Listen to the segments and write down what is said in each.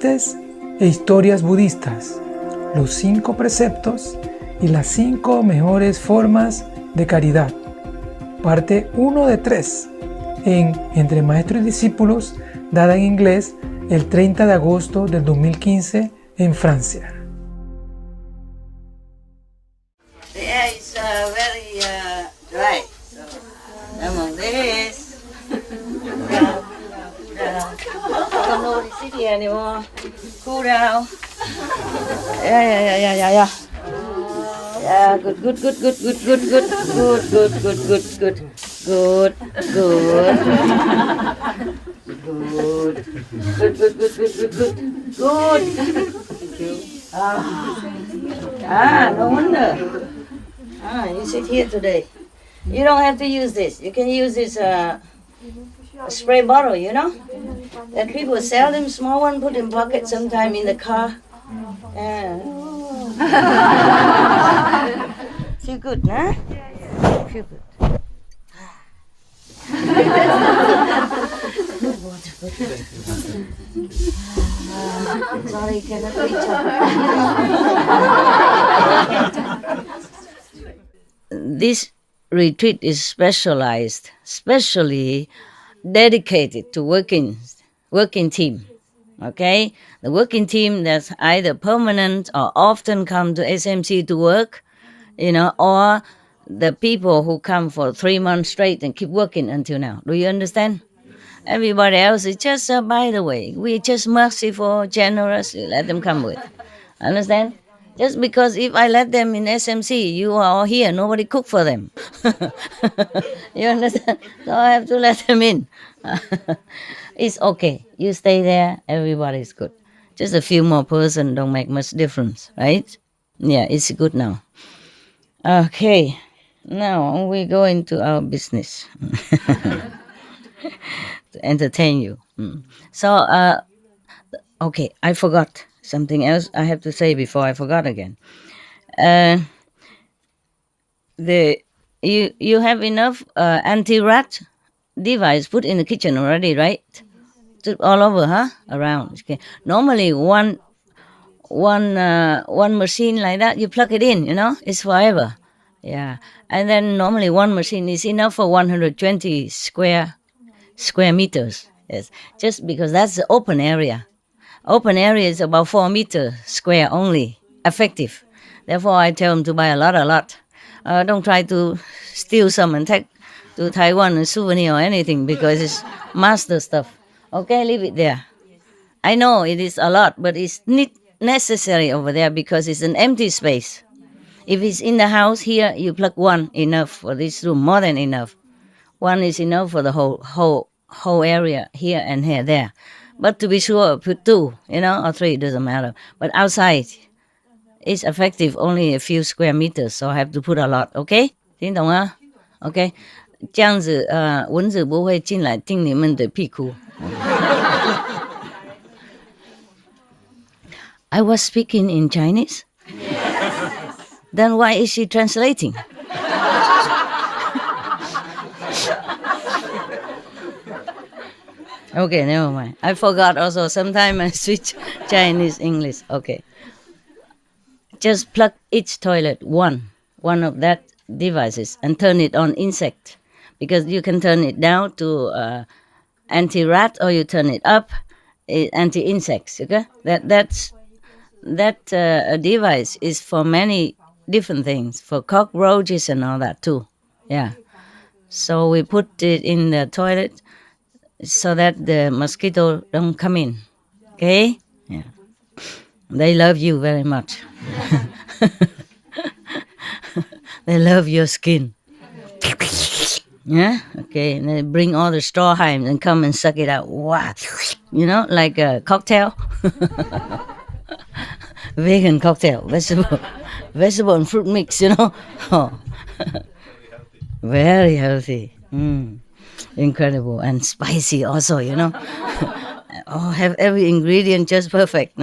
chistes e historias budistas, los 5 preceptos y las 5 mejores formas de caridad. Parte 1 de 3 en Entre Maestros y Discípulos, dada en inglés el 30 de agosto del 2015 en Francia. The air is very dry, so among this, don't know the city anymore. Cool down. Yeah. Yeah, good. Good. Thank you. No wonder. You sit here today. You don't have to use this. You can use this spray bottle, you know? That people sell them, small one, put in pocket sometime in the car. Feel good, huh? Feel good. Good water. Sorry, cannot reach up. This retreat is specially dedicated to working team. Okay, the working team that's either permanent or often come to SMC to work, or the people who come for 3 months straight and keep working until now. Do you understand? Everybody else is just by the way. We're just merciful, generous. Let them come with. Understand? Just because if I let them in SMC, you are all here, nobody cook for them. You understand? So I have to let them in. It's okay. You stay there, everybody's good. Just a few more person don't make much difference, right? Yeah, it's good now. Okay, now we go into our business. To entertain you. So, okay, I forgot something else I have to say before I forgot again. You have enough anti-rat device put in the kitchen already, right? All over, huh? Around. Okay. Normally, one machine like that, you plug it in, it's forever. Yeah. And then normally one machine is enough for 120 square meters. Yes. Just because that's the open area. Open area is about 4 meters square only, effective. Therefore, I tell them to buy a lot. Don't try to steal some and take to Taiwan a souvenir or anything because it's master stuff. Okay, leave it there. I know it is a lot, but it's not necessary over there because it's an empty space. If it's in the house here, you plug one, enough for this room, more than enough. One is enough for the whole area here and here, there. But to be sure, put 2, or 3, doesn't matter. But outside, it's effective only a few square meters, so I have to put a lot, okay? 听懂吗? Okay? 这样子蚊子不会进来叮你们的屁股。I was speaking in Chinese? Then why is she translating? Okay, never mind. I forgot also. Sometimes I switch Chinese, English. Okay. Just plug each toilet one of that devices and turn it on insect. Because you can turn it down to anti-rat or you turn it up, anti-insects. Okay, that device is for many different things, for cockroaches and all that too. Yeah. So we put it in the toilet so that the mosquito don't come in. Okay? Yeah. They love you very much. They love your skin. Yeah? Okay. And they bring all the straw hives and come and suck it out. Wow. Like a cocktail. Vegan cocktail. Vegetable and fruit mix, Oh. Very healthy. Incredible. And spicy also, have every ingredient just perfect.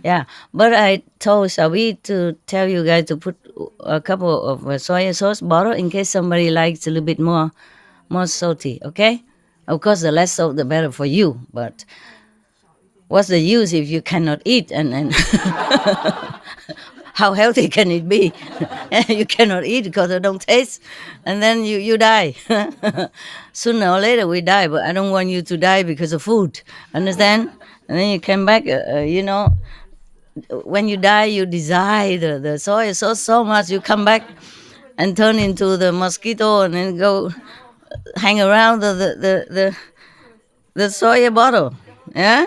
Yeah. But I told Sabi to tell you guys to put a couple of soy sauce bottle in case somebody likes a little bit more salty, okay? Of course, the less salt, the better for you. But what's the use if you cannot eat? And how healthy can it be? You cannot eat because it don't taste, and then you die. Sooner or later we die, but I don't want you to die because of food. Understand? And then you come back, when you die, you desire the soy so much, you come back and turn into the mosquito and then go hang around the soy bottle. Yeah?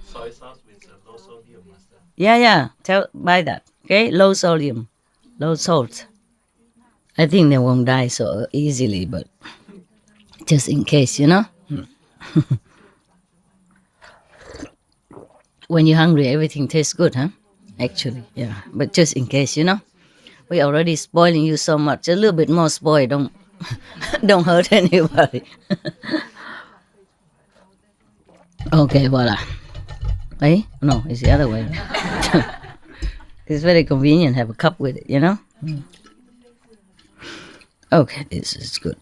Soy sauce with low sodium, master. Yeah. Buy that. Okay? Low sodium, low salt. I think they won't die so easily, but just in case, When you're hungry, everything tastes good, huh? Actually, yeah. But just in case, we already spoiling you so much. A little bit more spoil. Don't don't hurt anybody. Okay, voila. Hey? No, it's the other way. It's very convenient. Have a cup with it, Okay, this is good.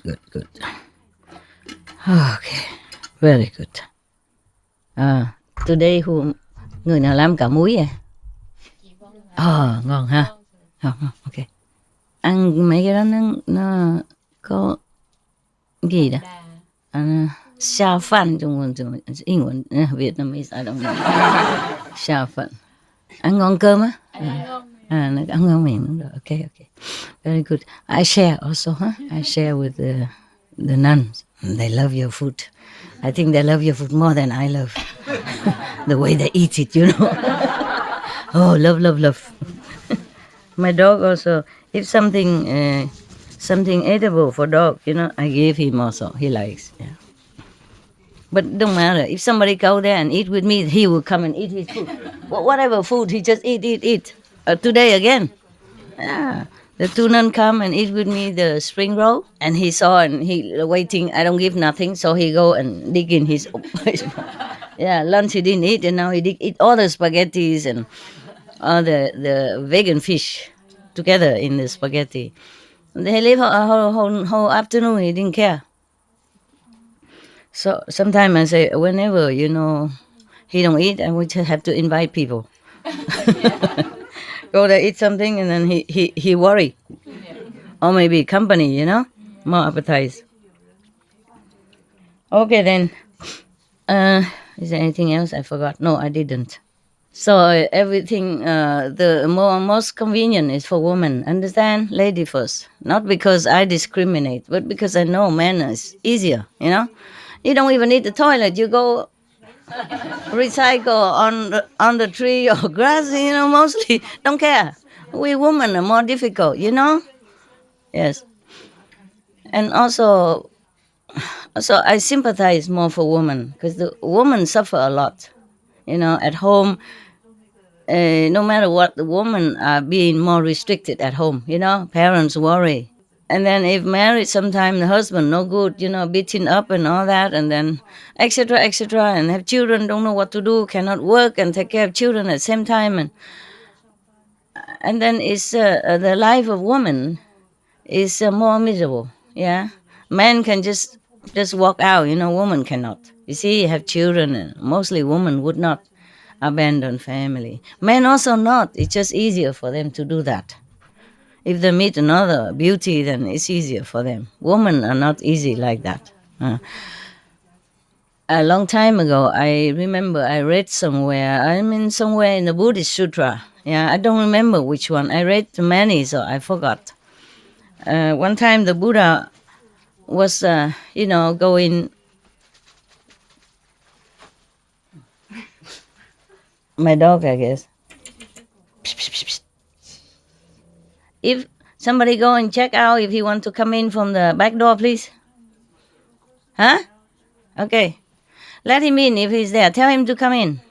Okay, very good. Today người nào làm cả muối à? Ngon ha. Ok. Ăn mấy cái đó nó có gì đó? Xa phản Trung Quốc, Anh Vietnamese, I don't know. Xa phản. Ăn ngon cơm á? Nó ăn ngon miệng đúng rồi. Okay. Very good. I share also, I share with the nuns. They love your food. I think they love your food more than I love. The way they eat it, Oh, love. My dog also, if something edible for dog, I give him also. He likes, yeah. But don't matter. If somebody go there and eat with me, he will come and eat his food. Whatever food, he just eat. Today again. Yeah. The two nuns come and eat with me the spring roll, and he saw and he waiting. I don't give nothing, so he go and dig in his. Yeah, lunch he didn't eat, and now he eat all the spaghettis and all the vegan fish together in the spaghetti. He live a whole afternoon. He didn't care. So sometimes I say, whenever he don't eat, and we just have to invite people. Go there, eat something, and then he worry. Or maybe company, more appetite. Okay, then. Is there anything else I forgot? No, I didn't. So everything, the most convenient is for women. Understand? Lady first. Not because I discriminate, but because I know men is easier, You don't even need the toilet. You go recycle on the tree or grass, mostly don't care. We women are more difficult, Yes. And also I sympathize more for women because the women suffer a lot, at home. No matter what, the women are being more restricted at home, parents worry. And then if married, sometimes the husband no good, beating up and all that, and then etc., and have children, don't know what to do, cannot work and take care of children at the same time. And then it's the life of woman is more miserable, yeah. Men can just walk out, woman cannot. You see, you have children, and mostly women would not abandon family. Men also not. It's just easier for them to do that. If they meet another beauty, then it's easier for them. Women are not easy like that. A long time ago, I remember I read somewhere in the Buddhist Sutra. Yeah, I don't remember which one. I read many, so I forgot. One time the Buddha was, going... My dog, I guess. If somebody go and check out if he want to come in from the back door, please. Huh? Okay. Let him in if he's there. Tell him to come in.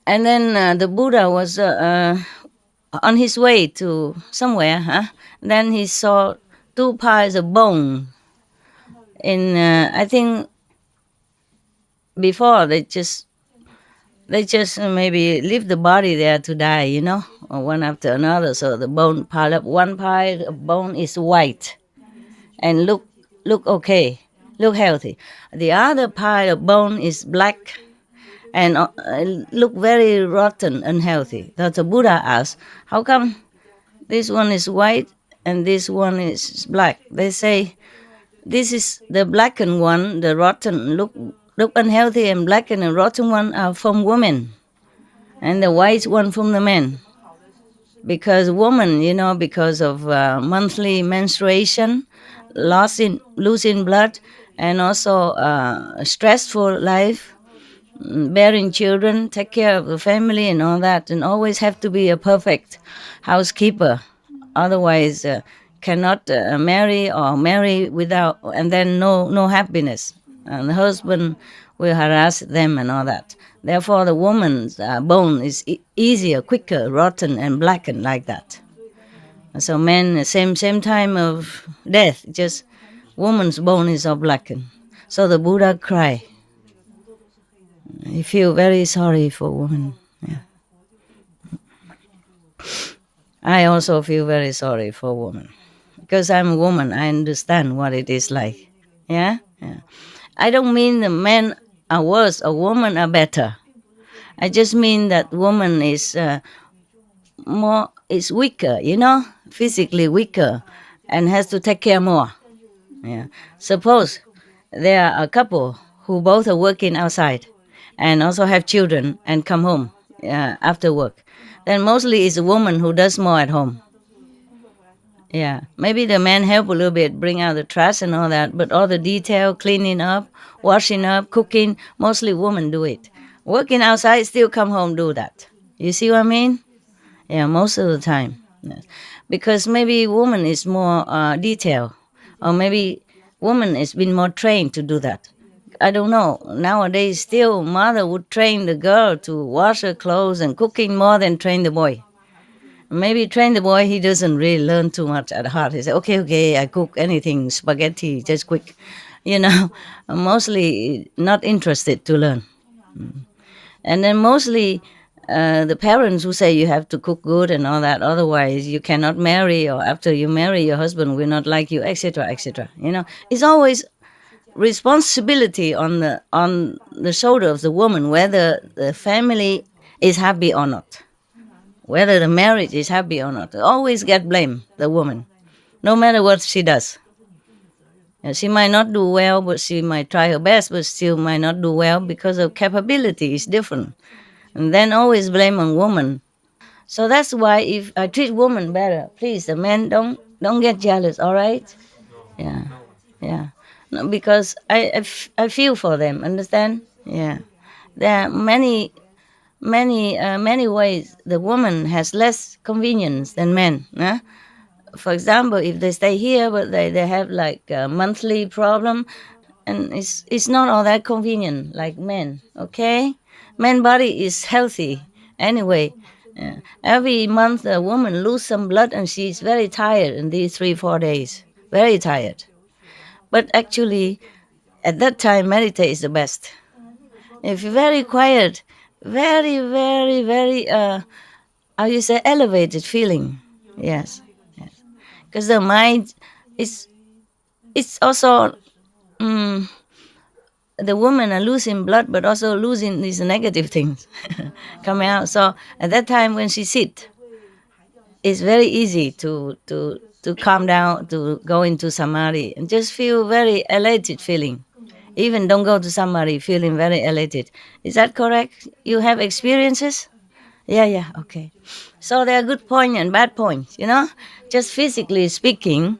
And then the Buddha was on his way to somewhere. Then he saw 2 piles of bone. I think before they just maybe leave the body there to die, or one after another. So the bone pile up. One pile of bone is white and look okay. look healthy. The other part of bone is black and look very rotten, unhealthy. That's the Buddha asked, how come this one is white and this one is black? They say, this is the blackened one, the rotten, look unhealthy, and blackened and rotten one are from women, and the white one from the men. Because woman, because of monthly menstruation, losing blood, and also stressful life, bearing children, take care of the family and all that, and always have to be a perfect housekeeper. Otherwise, cannot marry or marry without, and then no happiness. And the husband will harass them and all that. Therefore, the woman's bone is easier, quicker, rotten and blackened like that. So men, same time of death, just woman's bone is all blackened. So the Buddha cry. He feel very sorry for women. Yeah. I also feel very sorry for women. Because I'm a woman, I understand what it is like. Yeah? I don't mean the men are worse or women are better. I just mean that woman is weaker, physically weaker, and has to take care more. Yeah. Suppose there are a couple who both are working outside and also have children and come home after work. Then mostly it's a woman who does more at home. Yeah, maybe the man help a little bit, bring out the trash and all that, but all the detail, cleaning up, washing up, cooking, mostly women do it. Working outside, still come home, do that. You see what I mean? Yeah, most of the time. Yes. Because maybe woman is more detail, or maybe woman has been more trained to do that. I don't know. Nowadays, still mother would train the girl to wash her clothes and cooking more than train the boy. Maybe train the boy, he doesn't really learn too much at heart. He said, okay, I cook anything, spaghetti, just quick. Mostly not interested to learn. And then mostly the parents who say you have to cook good and all that, otherwise you cannot marry, or after you marry, your husband will not like you, etc., etc. It's always responsibility on the shoulder of the woman, whether the family is happy or not. Whether the marriage is happy or not, always get blamed, the woman, no matter what she does. She might not do well, but she might try her best, but still might not do well because of capability is different. And then always blame on woman. So that's why if I treat women better, please, the men don't get jealous, all right? Yeah. No, because I feel for them, understand? Yeah. There are many ways the woman has less convenience than men. For example, if they stay here but they have like a monthly problem, and it's not all that convenient like men. Okay, man body is healthy anyway. Every month a woman lose some blood and she's very tired in these 3-4 days, very tired. But actually at that time meditate is the best. If you're very quiet, very, very, very, how you say, elevated feeling. Yes. Because the mind it's also, the women are losing blood, but also losing these negative things coming out. So at that time when she sit, it's very easy to calm down, to go into samadhi and just feel very elated feeling. Even don't go to samadhi feeling very elated. Is that correct? You have experiences? Yeah, okay. So there are good points and bad points, Just physically speaking,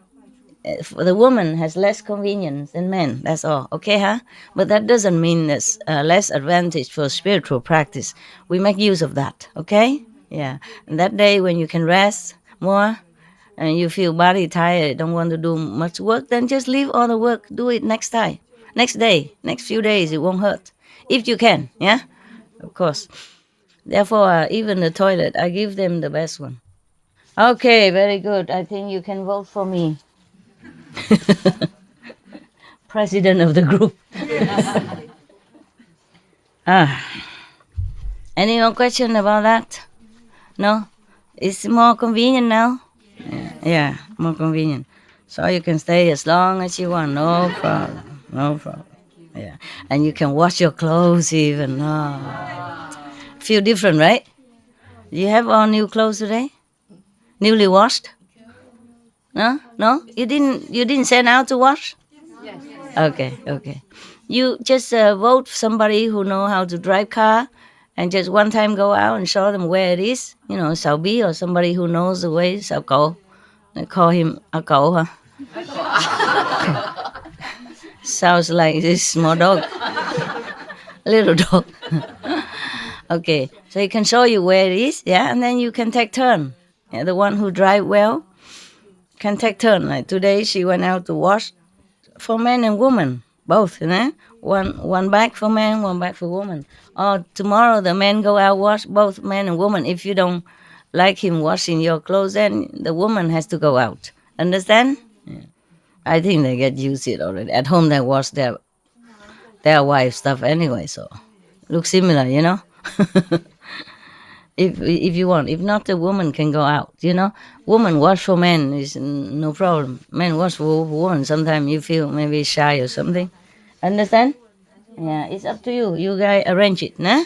the woman has less convenience than men, that's all, okay, huh? But that doesn't mean there's less advantage for spiritual practice. We make use of that, okay? Yeah. And that day when you can rest more and you feel body tired, don't want to do much work, then just leave all the work, do it next time. Next day, next few days, it won't hurt. If you can, yeah? Of course. Therefore, even the toilet, I give them the best one. Okay, very good. I think you can vote for me. President of the group. Any more question about that? No? It's more convenient now? Yeah, more convenient. So you can stay as long as you want, no problem. No problem. Yeah. And you can wash your clothes even. Oh. Feel different, right? You have all new clothes today? Newly washed? No? No? You didn't send out to wash? Yes. Okay. You just vote somebody who know how to drive car and just one time go out and show them where it is. You know, Sao Bi or somebody who knows the way. Sao Cậu. They call him A Cậu, huh? Sounds like this small dog. Little dog. Okay, so he can show you where it is, yeah, and then you can take turn. Yeah, the one who drive well can take turn. Like today, she went out to wash for men and women, both, you know? One bag for men, one bag for women. Or tomorrow, the men go out wash, both men and women. If you don't like him washing your clothes, then the woman has to go out. Understand? Yeah. I think they get used to it already. At home, they wash their wife stuff anyway, so looks similar, you know. if you want, if not, the woman can go out, you know. Woman wash for men is no problem. Men wash for women. Sometimes you feel maybe shy or something. Understand? Yeah, it's up to you. You guys arrange it, nah?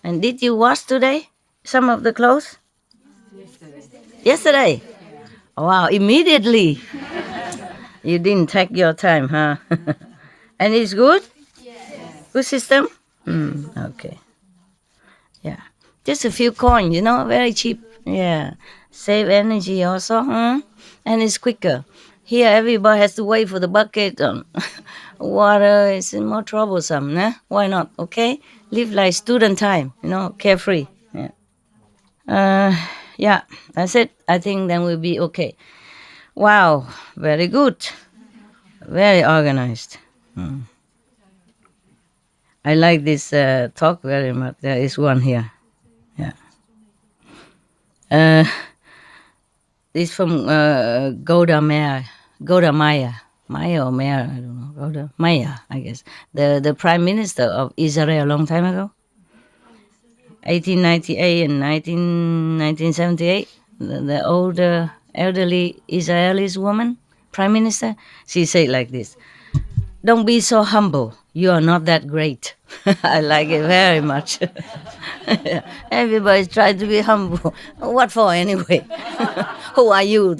And did you wash today some of the clothes? Yesterday? Wow, immediately. You didn't take your time, huh? And it's good? Good system? Okay. Yeah. Just a few coins, you know, very cheap. Yeah. Save energy also, huh? And it's quicker. Here, everybody has to wait for the bucket. Water is more troublesome, nah? Why not? Okay? Live like student time, you know, carefree. Yeah. Yeah, that's it. I think then we'll be okay. Wow, very good. Very organized. I like this talk very much. There is one here. Yeah. This from Golda Meir. Maya or Meir, I don't know. Golda Meir, I guess. The Prime Minister of Israel a long time ago. 1898 and 1978. The older, elderly Israeli woman, Prime Minister, she said like this: "Don't be so humble. You are not that great." I like it very much. Everybody's trying to be humble. What for anyway? Who are you?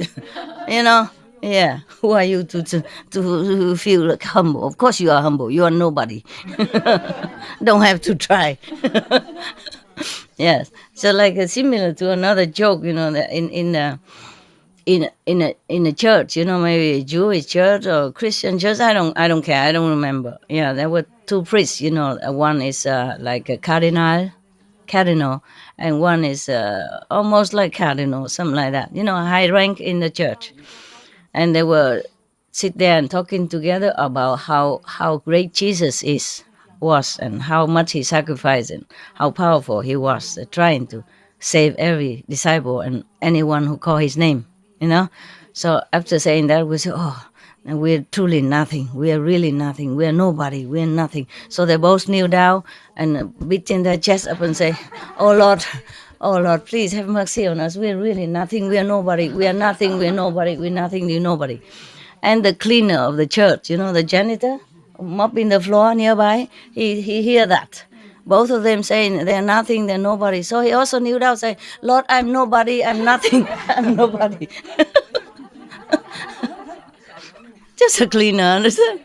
You know? Yeah. Who are you to feel like humble? Of course you are humble. You are nobody. Don't have to try. Yes. So like similar to another joke, you know, that in a church, you know, maybe a Jewish church or Christian church. I don't care. I don't remember. Yeah, there were two priests. You know, one is like a cardinal, and one is almost like cardinal, something like that. You know, a high rank in the church, and they were sit there and talking together about how great Jesus was and how much he sacrificed and how powerful he was, trying to save every disciple and anyone who called his name. You know, so after saying that, we say, "Oh, and we're truly nothing. We are really nothing. We are nobody. We are nothing." So they both kneel down and beating their chest up and say, oh Lord, please have mercy on us. We are really nothing. We are nobody. We are nothing. We are nobody. We are nothing. We are nobody." And the cleaner of the church, you know, the janitor, mopping the floor nearby, he hear that. Both of them saying they're nothing, they're nobody. So he also kneeled down saying, "Lord, I'm nobody, I'm nothing, I'm nobody." Just a cleaner, understand?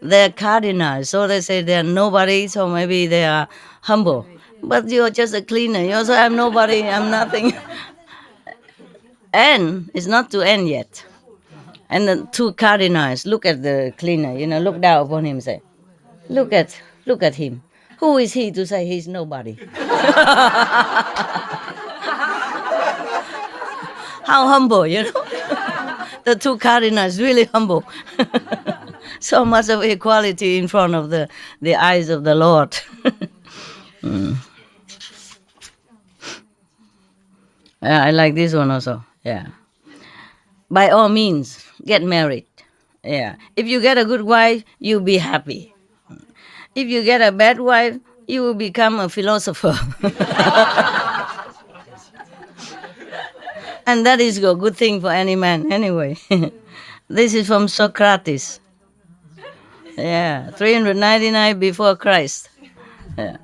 They're cardinals, so they say they're nobody, so maybe they are humble. But you're just a cleaner. You also, "I'm nobody, I'm nothing." And it's not to end yet. And the two cardinals look at the cleaner, you know, look down upon him and say, look at him. Who is he to say he's nobody? How humble, you know? The two cardinals really humble. So much of equality in front of the eyes of the Lord. Yeah, I like this one also. Yeah. By all means, get married. Yeah. If you get a good wife, you'll be happy. If you get a bad wife, you will become a philosopher. And that is a good thing for any man anyway. This is from Socrates. Yeah, 399 before Christ. Yeah.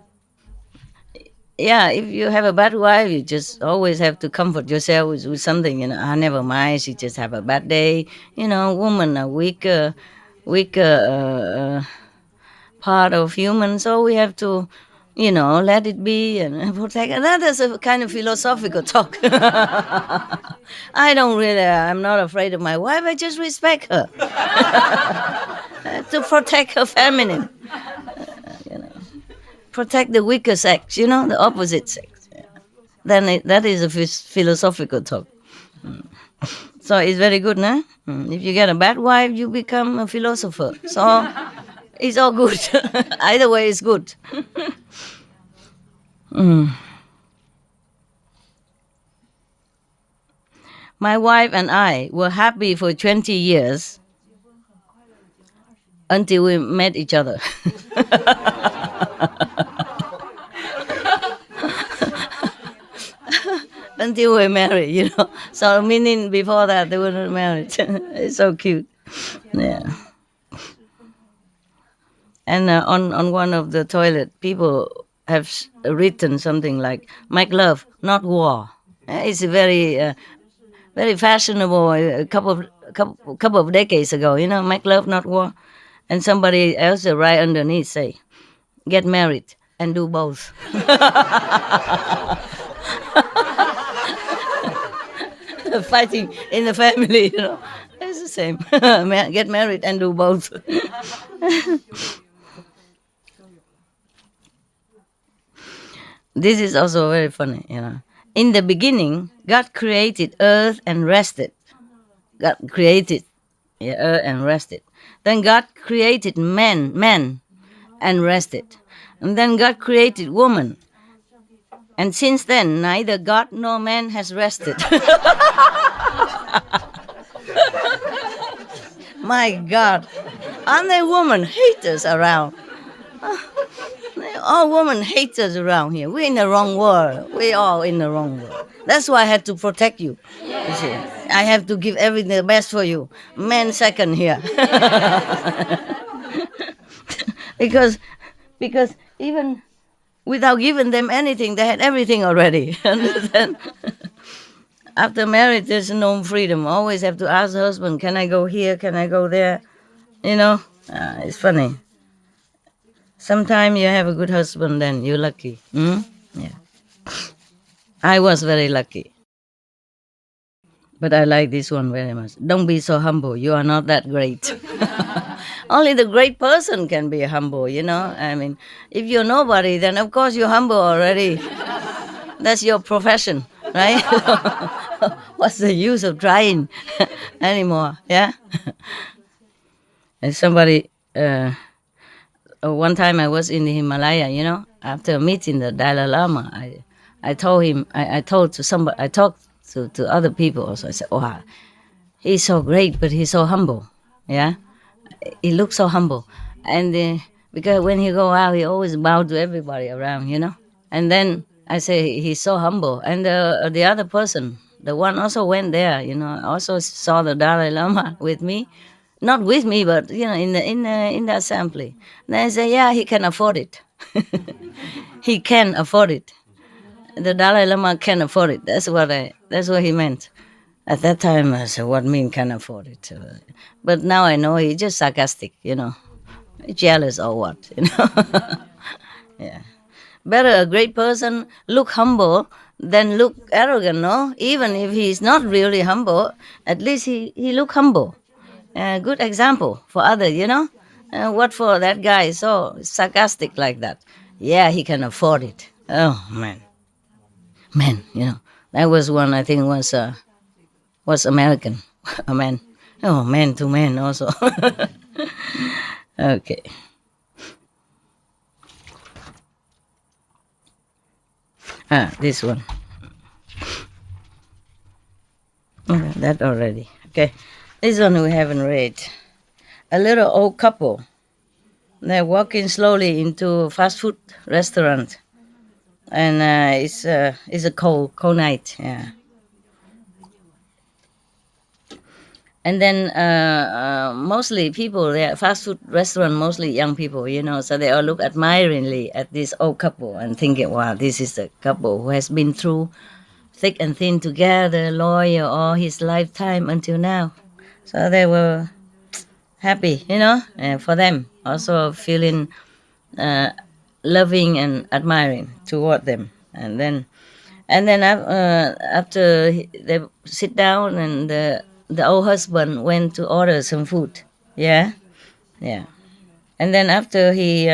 Yeah, if you have a bad wife, you just always have to comfort yourself with something, never mind, she just have a bad day. Women are weaker part of human, so we have to, let it be and protect. And that is a kind of philosophical talk. I'm not afraid of my wife, I just respect her. To protect her feminine, protect the weaker sex, the opposite sex. Then that is a philosophical talk. So it's very good, no? If you get a bad wife, you become a philosopher. So it's all good. Either way is good. My wife and I were happy for 20 years until we met each other. Until we're married, So meaning before that they were not married. It's so cute. Yeah. And on one of the toilet, people have written something like "Make love, not war." It's very fashionable. A couple of decades ago, "Make love, not war." And somebody else right underneath say, "Get married and do both." Fighting in the family, it's the same. Get married and do both. This is also very funny, In the beginning, God created earth and rested. God created earth and rested. Then God created man, and rested. And then God created woman. And since then, neither God nor man has rested. My God, aren't there women haters around? All women haters around here. We're in the wrong world. We're all in the wrong world. That's why I had to protect you. You see, I have to give everything the best for you. Men second here. because even without giving them anything, they had everything already. Understand? After marriage, there's no freedom. Always have to ask the husband, can I go here? Can I go there? It's funny. Sometimes you have a good husband, then you're lucky. Yeah. I was very lucky. But I like this one very much. Don't be so humble. You are not that great. Only the great person can be humble, I mean, if you're nobody, then of course you're humble already. That's your profession, right? What's the use of trying anymore? Yeah. And somebody, one time I was in the Himalaya, after meeting the Dalai Lama, I told him, I talked to other people also. I said, wow, he's so great, but he's so humble. Yeah. He looks so humble. And because when he go out, he always bow to everybody around, And then I say, he's so humble. And the other person, the one also went there, also saw the Dalai Lama with me. Not with me, but, in the assembly. Then I say, yeah, he can afford it. He can afford it. The Dalai Lama can afford it. That's what he meant. At that time, I said, what mean can afford it? But now I know he's just sarcastic, jealous or what, Yeah. Better a great person look humble than look arrogant, no? Even if he's not really humble, at least he look humble. Good example for others, what for that guy so sarcastic like that? Yeah, he can afford it. Oh, man, that was one I think was American, a man. Oh, man to man also. Okay. This one. Okay, that already. Okay. This one we haven't read. A little old couple. They're walking slowly into a fast food restaurant. And it's a cold night. Yeah. And then mostly people, they are fast food restaurant, mostly young people, so they all look admiringly at this old couple and thinking, wow, this is a couple who has been through thick and thin together, loyal all his lifetime until now. So they were happy, for them, also feeling loving and admiring toward them. And then after they sit down, and the old husband went to order some food. Yeah. And then after he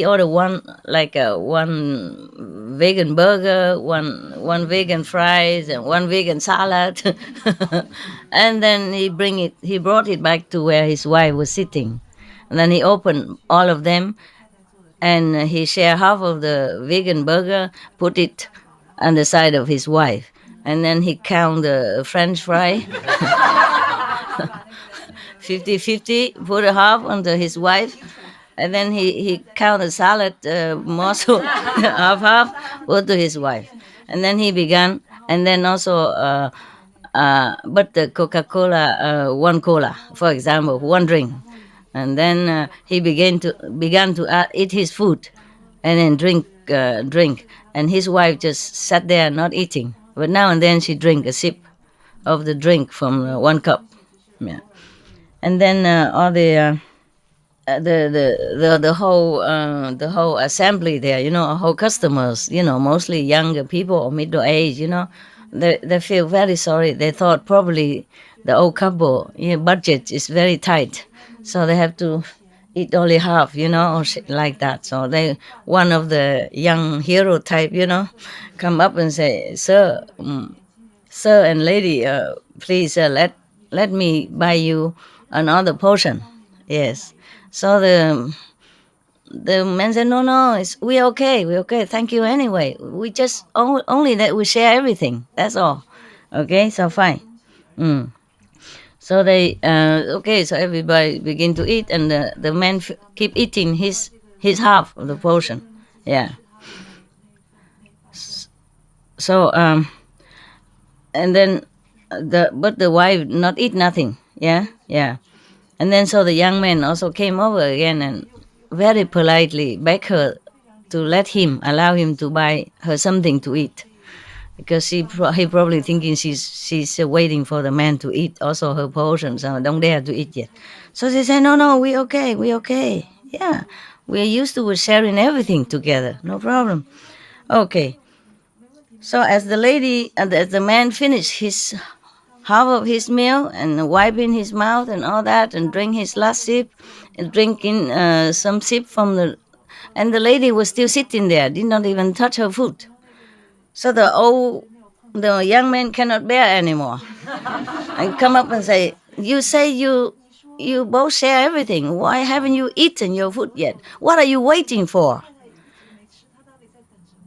ordered one vegan burger, one vegan fries, and one vegan salad. And then he brought it back to where his wife was sitting. And then he opened all of them, and he shared half of the vegan burger, put it on the side of his wife. And then he count the French fry, 50-50, put a half onto his wife. And then he count the salad morsel, half, put to his wife. And then he began, and then also, but the Coca-Cola, one cola, for example, one drink. And then he began to eat his food, and then drink. And his wife just sat there not eating. But now and then she drink a sip of the drink from one cup. Yeah. And then all the whole assembly there, whole customers, mostly younger people or middle age, they feel very sorry. They thought probably the old couple budget is very tight, so they have to eat only half, or like that. So one of the young hero type, come up and say, sir and lady, please let me buy you another portion. Yes. So the man said, no, we're okay, thank you anyway. We just only that we share everything, that's all. Okay, so fine. So they so everybody begin to eat, and the man keep eating his half of the portion. Yeah. So and then the wife not eat nothing. Yeah. And then so the young man also came over again and very politely begged her to allow him to buy her something to eat, because he probably thinking she's waiting for the man to eat also her portion, so don't dare to eat yet. So she said, no, we okay. Yeah, we're used to sharing everything together, no problem. Okay. So as the man finished his half of his meal and wiping his mouth and all that, and drink his last sip, and drinking some sip from and the lady was still sitting there, did not even touch her food. So the young man cannot bear anymore, and come up and say you both share everything. Why haven't you eaten your food yet? What are you waiting for?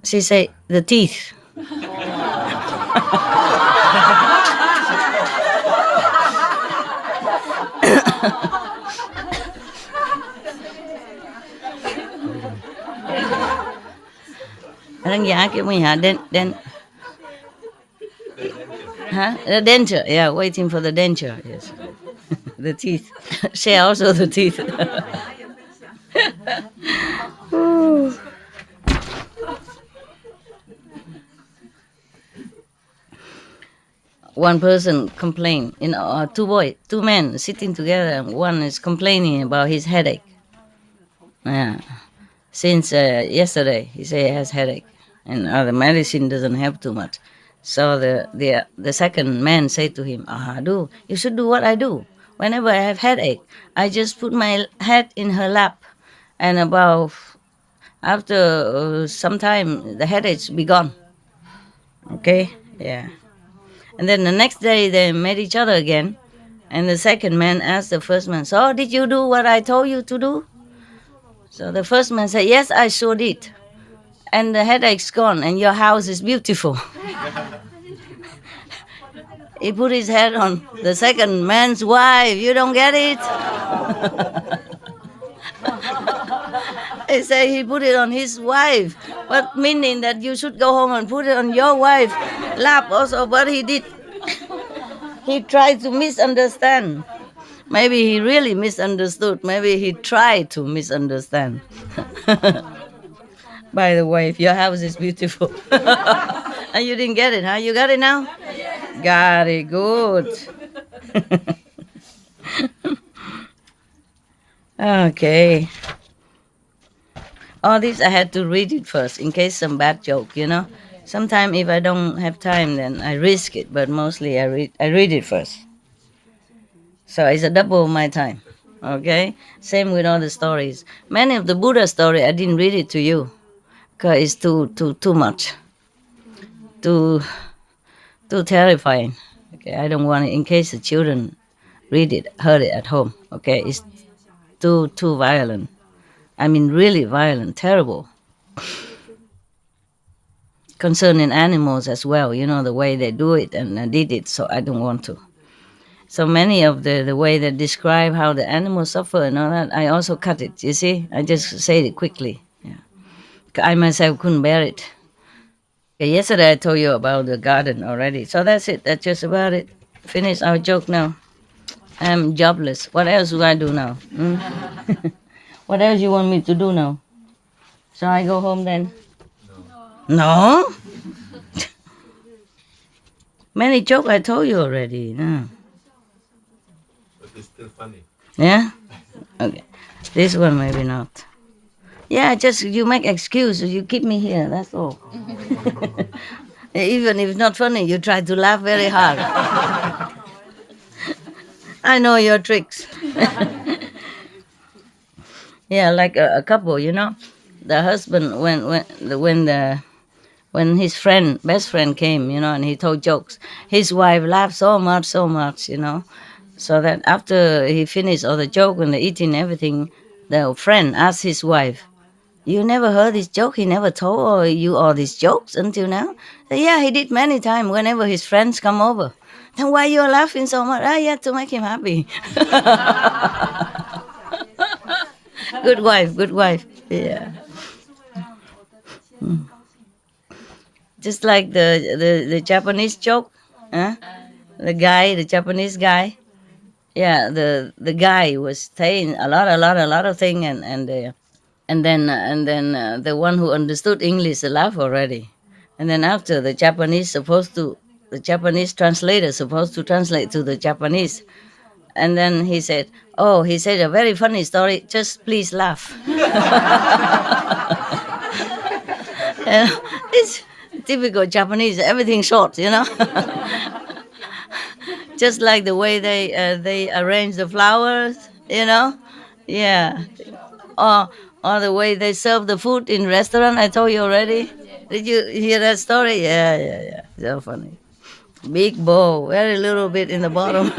She said, the teeth. Khán giả kêu mình hả? The denture. Yeah, waiting for the denture. Yes. The teeth. Share also the teeth. One person complained, two men sitting together, and one is complaining about his headache. Yeah. Since yesterday, he said he has headache, and the medicine doesn't help too much. So the second man said to him, you should do what I do. Whenever I have headache, I just put my head in her lap, and after some time, the headache be gone. Okay? Yeah. And then the next day, they met each other again, and the second man asked the first man, so did you do what I told you to do? So the first man said, yes, I sure did. And the headache's gone, and your house is beautiful. He put his head on the second man's wife. You don't get it? He said he put it on his wife, but meaning that you should go home and put it on your wife's lap also, but he did. He tried to misunderstand. Maybe he really misunderstood. Maybe he tried to misunderstand. By the way, if your house is beautiful. And you didn't get it, huh? You got it now? Got it, good. Okay. All this I had to read it first in case some bad joke, you know. Sometimes if I don't have time, then I risk it, but mostly I read it first. So it's a double of my time. Okay? Same with all the stories. Many of the Buddha story I didn't read it to you because it's too much. Too terrifying. Okay, I don't want it in case the children heard it at home. Okay, it's too violent. I mean, really violent, terrible. Concerning animals as well, you know, the way they do it, and I did it, so I don't want to. So many of the way they describe how the animals suffer and all that, I also cut it, you see? I just said it quickly. Yeah. I myself couldn't bear it. Okay, yesterday I told you about the garden already, so that's it. That's just about it. Finish our joke now. I'm jobless. What else do I do now? What else you want me to do now? Shall I go home then? No? Many jokes I told you already. No. But it's still funny. Yeah? Okay. This one maybe not. Yeah, just you make excuse. You keep me here. That's all. Even if it's not funny, you try to laugh very hard. I know your tricks. Yeah, like a couple, you know, the husband when his best friend came, you know, and he told jokes, his wife laughed so much, you know, so that after he finished all the joke and the eating everything, the friend asked his wife, "You never heard this joke? He never told you all these jokes until now?" Yeah, he did many times whenever his friends come over. Then why you are laughing so much? Yeah, to make him happy. Good wife. Yeah. Just like the Japanese joke, huh? The Japanese guy. Yeah, the guy was saying a lot of things, and then the one who understood English laughed already, and then after the Japanese translator supposed to translate to the Japanese, and then he said, "Oh, he said a very funny story. Just please laugh." And it's typical Japanese. Everything short, you know. Just like the way they arrange the flowers, you know. Yeah. Or the way they serve the food in restaurant. I told you already. Did you hear that story? Yeah. So funny. Big bowl, very little bit in the bottom.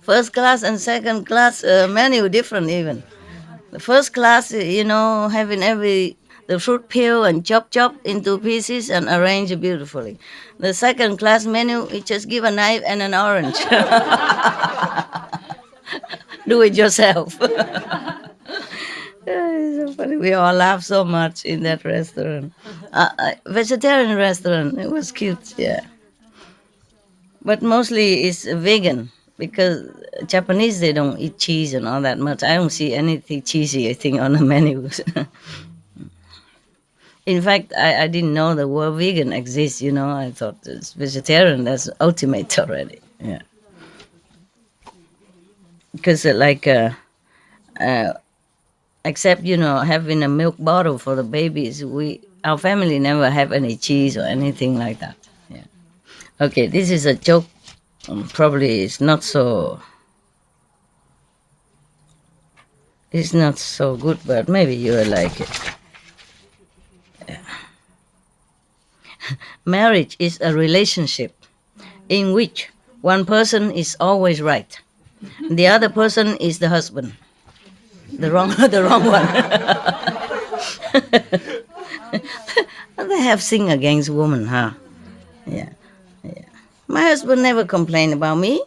First class and second class menu different even. The first class, you know, having the fruit peel and chop into pieces and arrange it beautifully. The second class menu, you just give a knife and an orange. Do it yourself. It's so funny. We all laugh so much in that restaurant. Vegetarian restaurant. It was cute, yeah. But mostly it's vegan because Japanese, they don't eat cheese and all that much. I don't see anything cheesy, I think, on the menus. In fact, I didn't know the word vegan exists, you know. I thought it's vegetarian, that's ultimate already, yeah. Because except, you know, having a milk bottle for the babies, our family never have any cheese or anything like that. Yeah. Okay, this is a joke. Probably it's not so good, but maybe you will like it. Yeah. Marriage is a relationship in which one person is always right. The other person is the husband. The wrong one. They have sing against women, huh? Yeah. My husband never complained about me.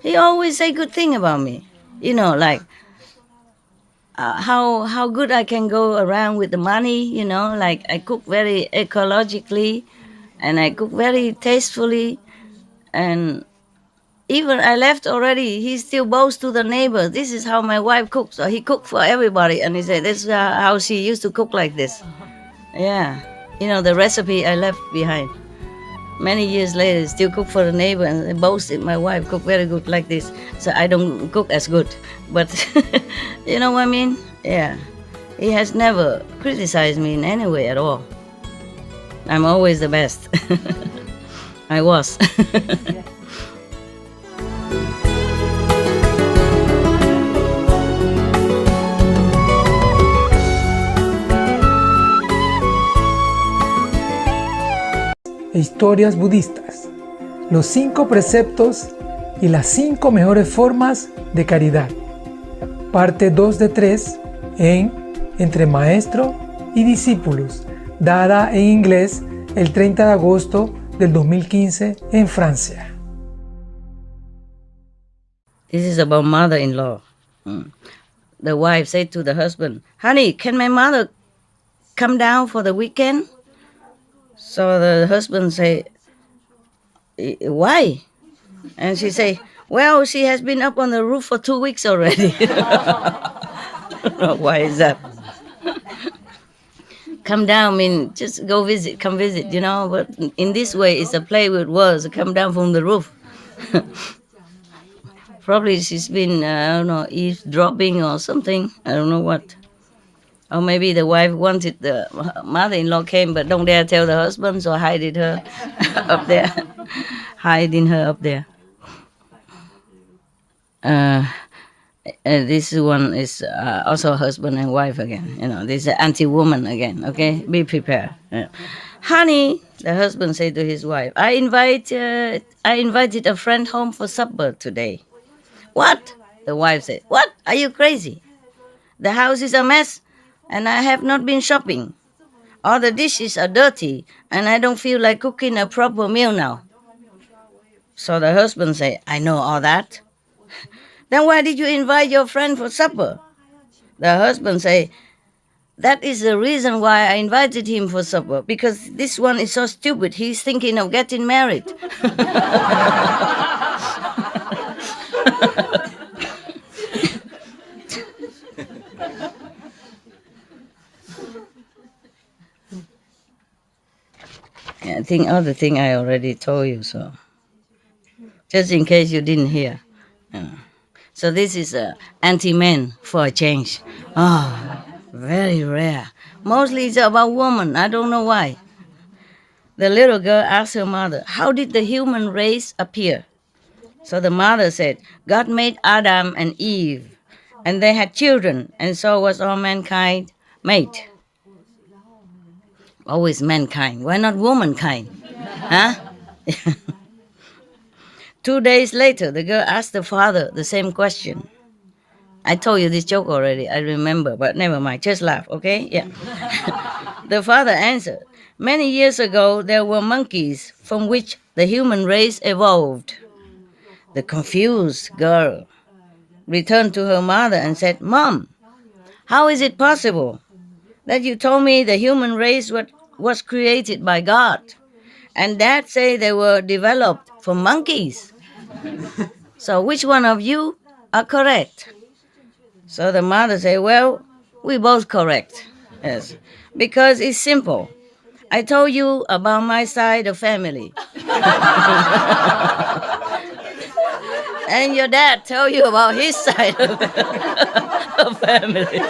He always say good thing about me. You know, like how good I can go around with the money. You know, like I cook very ecologically, and I cook very tastefully. And even I left already, he still boasts to the neighbors, this is how my wife cooks. So he cooked for everybody, and he said, this is how she used to cook like this. Yeah, the recipe I left behind. Many years later, still cook for the neighbor and boasted my wife cook very good like this. So I don't cook as good, but you know what I mean? Yeah, he has never criticized me in any way at all. I'm always the best. I was. Historias budistas, los 5 preceptos y las 5 mejores formas de caridad. Parte 2 de 3 en Entre Maestro y Discípulos, dada en inglés el 30 de agosto del 2015 en Francia. This is about mother-in-law. The wife said to the husband, honey, can my mother come down for the weekend? So the husband say, why? And she say, well, she has been up on the roof for 2 weeks already. Why is that? Come down mean just go visit, come visit, but in this way it's a play with words, come down from the roof. Probably she's been, eavesdropping or something, I don't know what. Or maybe the wife wanted the mother-in-law came, but don't dare tell the husband, so hiding her up there. Hiding her up there. This one is also husband and wife again. This is anti-woman again, okay? Be prepared. Honey, the husband said to his wife, I invited a friend home for supper today. What? The wife said, what? Are you crazy? The house is a mess, and I have not been shopping. All the dishes are dirty, and I don't feel like cooking a proper meal now. So the husband said, I know all that. Then why did you invite your friend for supper? The husband said, that is the reason why I invited him for supper, because this one is so stupid, he's thinking of getting married. I think other thing I already told you, so just in case you didn't hear. So this is anti-men for a change. Oh, very rare. Mostly it's about women. I don't know why. The little girl asked her mother, how did the human race appear? So the mother said, God made Adam and Eve, and they had children, and so was all mankind made. Always mankind. Why not womankind? Huh? 2 days later, the girl asked the father the same question. I told you this joke already, I remember, but never mind, just laugh, okay? Yeah. The father answered, many years ago, there were monkeys from which the human race evolved. The confused girl returned to her mother and said, Mom, how is it possible that you told me the human race was created by God, and Dad say they were developed from monkeys? So which one of you are correct? So the mother said, well, we both correct. Yes, because it's simple. I told you about my side of family. And your dad told you about his side of family.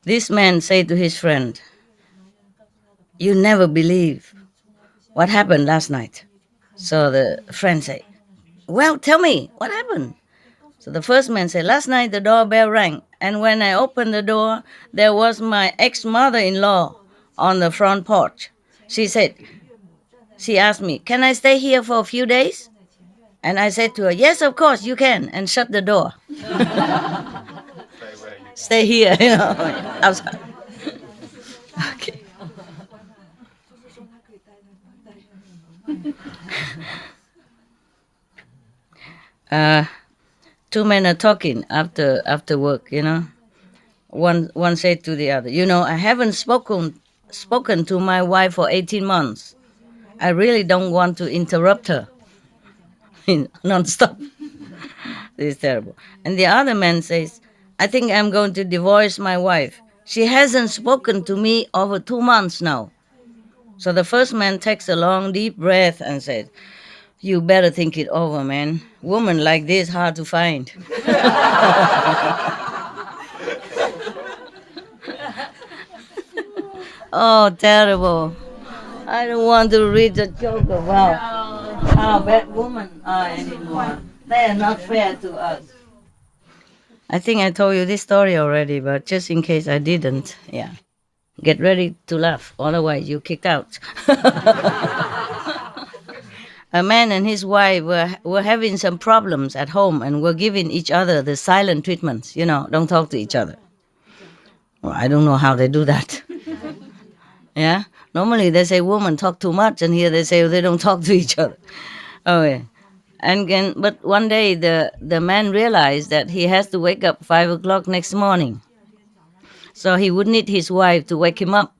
This man said to his friend, you never believe what happened last night. So the friend said, well, tell me, what happened? So the first man said, last night the doorbell rang, and when I opened the door, there was my ex-mother-in-law on the front porch. She asked me, can I stay here for a few days? And I said to her, yes, of course, you can, and shut the door. Stay here, outside. Okay. Two men are talking after work, One said to the other, I haven't spoken to my wife for 18 months. I really don't want to interrupt her non-stop. This is terrible. And the other man says, I think I'm going to divorce my wife. She hasn't spoken to me over 2 months now. So the first man takes a long, deep breath and says, you better think it over, man. Woman like this, hard to find. Oh, terrible. I don't want to read the joke about how bad women are anymore. They are not fair to us. I think I told you this story already, but just in case I didn't, get ready to laugh, otherwise you're kicked out. A man and his wife were having some problems at home and were giving each other the silent treatments, don't talk to each other. Well, I don't know how they do that. Yeah? Normally they say women talk too much, and here they say they don't talk to each other. Okay. But one day the man realized that he has to wake up 5 o'clock next morning. So he would need his wife to wake him up,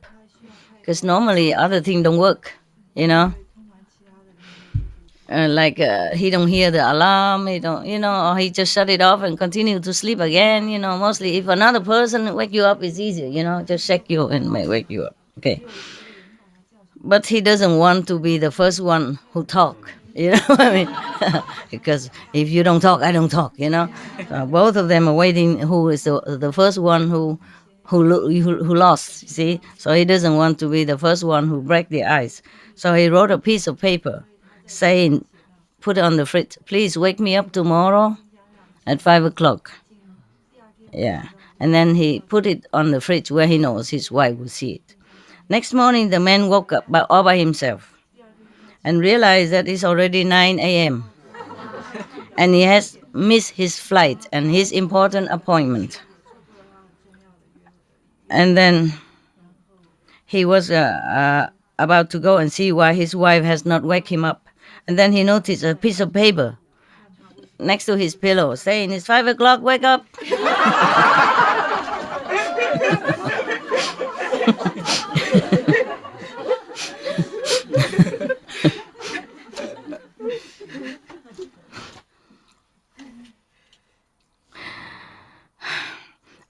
because normally other things don't work, he don't hear the alarm, he don't, or he just shut it off and continue to sleep again. Mostly if another person wake you up, it's easier, just shake you and may wake you up. Okay. But he doesn't want to be the first one who talk, what I mean? Because if you don't talk, I don't talk, So both of them are waiting who is the first one who lost, you see? So he doesn't want to be the first one who break the ice. So he wrote a piece of paper saying, put it on the fridge, please wake me up tomorrow at 5 o'clock. Yeah. And then he put it on the fridge where he knows his wife will see it. Next morning, the man woke up all by himself and realized that it's already 9 a.m. and he has missed his flight and his important appointment. And then he was about to go and see why his wife has not wake him up. And then he noticed a piece of paper next to his pillow saying, it's 5 o'clock, wake up.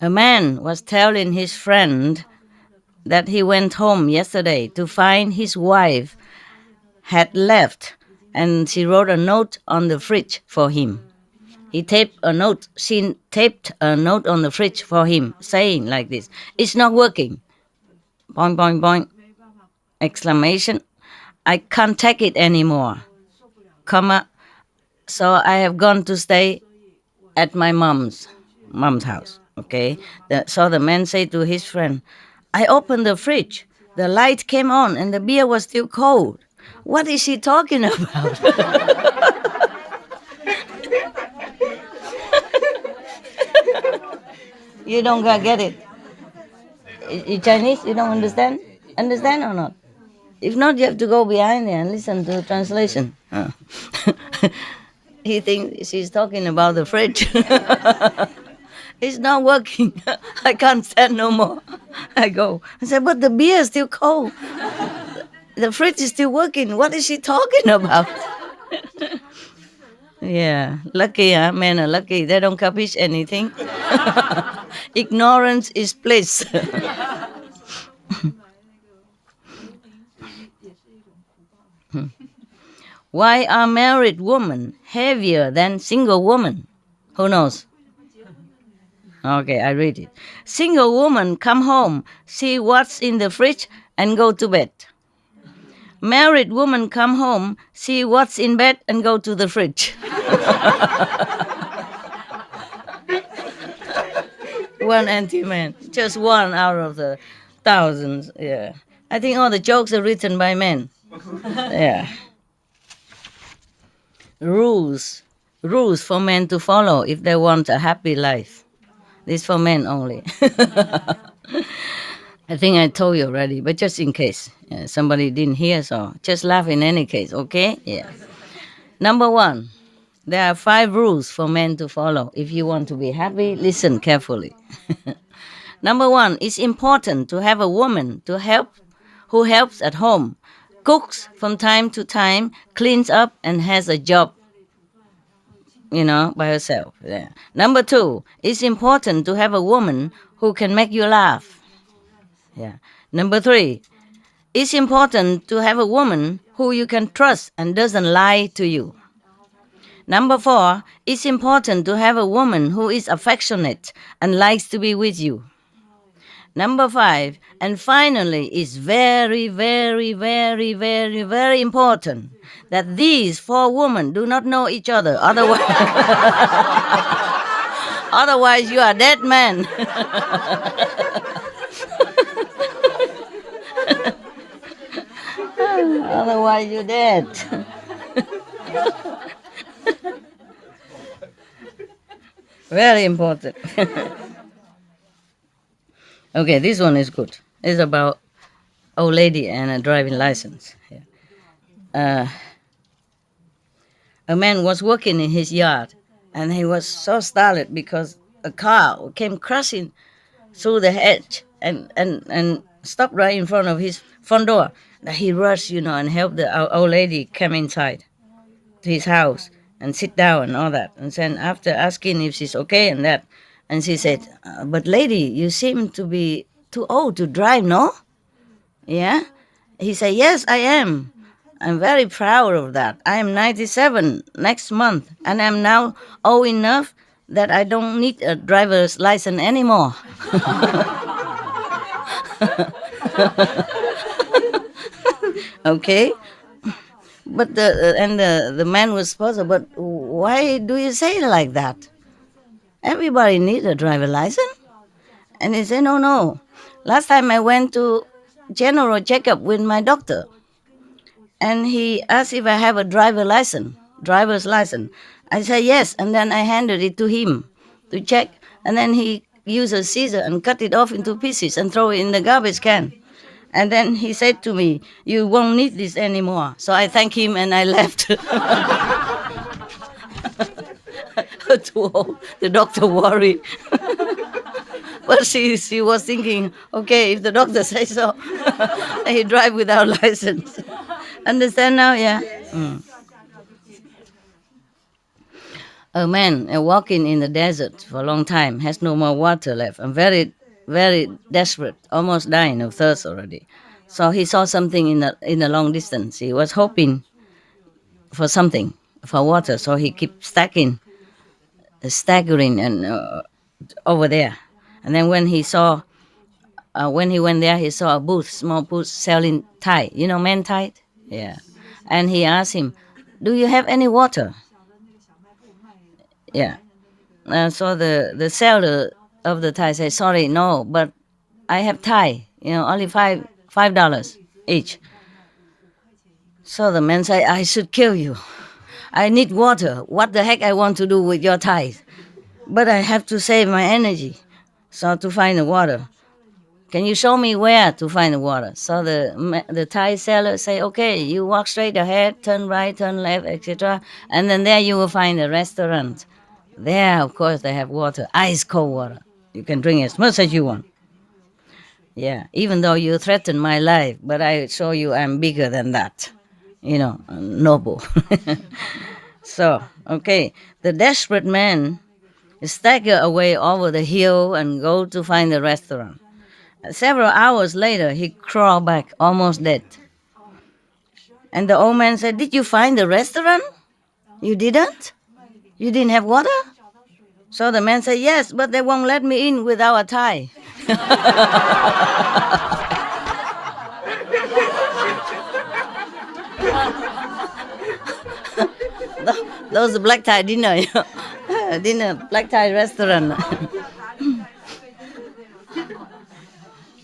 A man was telling his friend that he went home yesterday to find his wife had left, and she wrote a note on the fridge for him. She taped a note on the fridge for him, saying like this, it's not working. Boing, boing, boing. Exclamation. I can't take it anymore. Comma. So I have gone to stay at my mom's house. Okay. So the man said to his friend, I opened the fridge. The light came on and the beer was still cold. What is she talking about? You don't get it. You Chinese? You don't understand? Understand or not? If not, you have to go behind there and listen to the translation. He thinks she's talking about the fridge. It's not working. I can't stand no more. I go. I said, but the beer is still cold. The fridge is still working. What is she talking about? Yeah, lucky, huh? Men are lucky. They don't capish anything. Ignorance is bliss. Why are married women heavier than single women? Who knows? Okay, I read it. Single woman come home, see what's in the fridge, and go to bed. Married woman come home, see what's in bed, and go to the fridge. One anti-man, just one out of the thousands. Yeah, I think all the jokes are written by men. Yeah. Rules for men to follow if they want a happy life. This for men only. I think I told you already, but just in case somebody didn't hear, so just laugh in any case, okay? Yeah. Number one, There are 5 rules for men to follow. If you want to be happy, listen carefully. Number 1, it's important to have a woman who helps at home, cooks from time to time, cleans up, and has a job, by herself. Yeah. Number 2, it's important to have a woman who can make you laugh. Yeah. Number 3, it's important to have a woman who you can trust and doesn't lie to you. Number 4, it's important to have a woman who is affectionate and likes to be with you. Number 5, and finally, it's very, very, very, very, very important that these 4 women do not know each other. Otherwise, otherwise you are dead man. Otherwise you're dead. Very important. Okay, this one is good. It's about old lady and a driving license. Yeah. A man was working in his yard, and he was so startled because a car came crashing through the hedge and stopped right in front of his front door. That he rushed, and helped the old lady come inside to his house and sit down and all that. And then after asking if she's okay and that, and she said, but lady, you seem to be too old to drive, no? Yeah? He said, yes, I am. I'm very proud of that. I am 97 next month, and I'm now old enough that I don't need a driver's license anymore. Okay? But the man was puzzled, but why do you say it like that? Everybody needs a driver license. And he said, no. Last time I went to general checkup with my doctor, and he asked if I have a driver's license. I said yes, and then I handed it to him to check, and then he used a scissor and cut it off into pieces and throw it in the garbage can. And then he said to me, you won't need this anymore. So I thanked him and I left. Too old. The doctor worried. But she was thinking, okay, if the doctor says so, he drive without license. Understand now? Yeah. A man walking in the desert for a long time, has no more water left, and very, very desperate, almost dying of thirst already. So he saw something in the long distance. He was hoping for something, for water. So he kept staggering and over there. And then when he went there, he saw a small booth selling Thai. You know, man Thai? Yeah. And he asked him, do you have any water? Yeah. So the seller of the Thai said, sorry, no, but I have Thai, only $5 each. So the man said, I should kill you. I need water. What the heck I want to do with your Thai? But I have to save my energy. So to find the water, can you show me where to find the water? So the Thai seller say, okay, you walk straight ahead, turn right, turn left, etc. And then there you will find a restaurant. There, of course, they have water, ice cold water. You can drink as much as you want. Yeah, even though you threaten my life, but I show you I'm bigger than that. Noble. So, okay, the desperate man stagger away over the hill and go to find the restaurant. Several hours later, he crawled back, almost dead. And the old man said, did you find the restaurant? You didn't? You didn't have water? So the man said, yes, but they won't let me in without a tie. Those black tie dinner, black tie restaurant.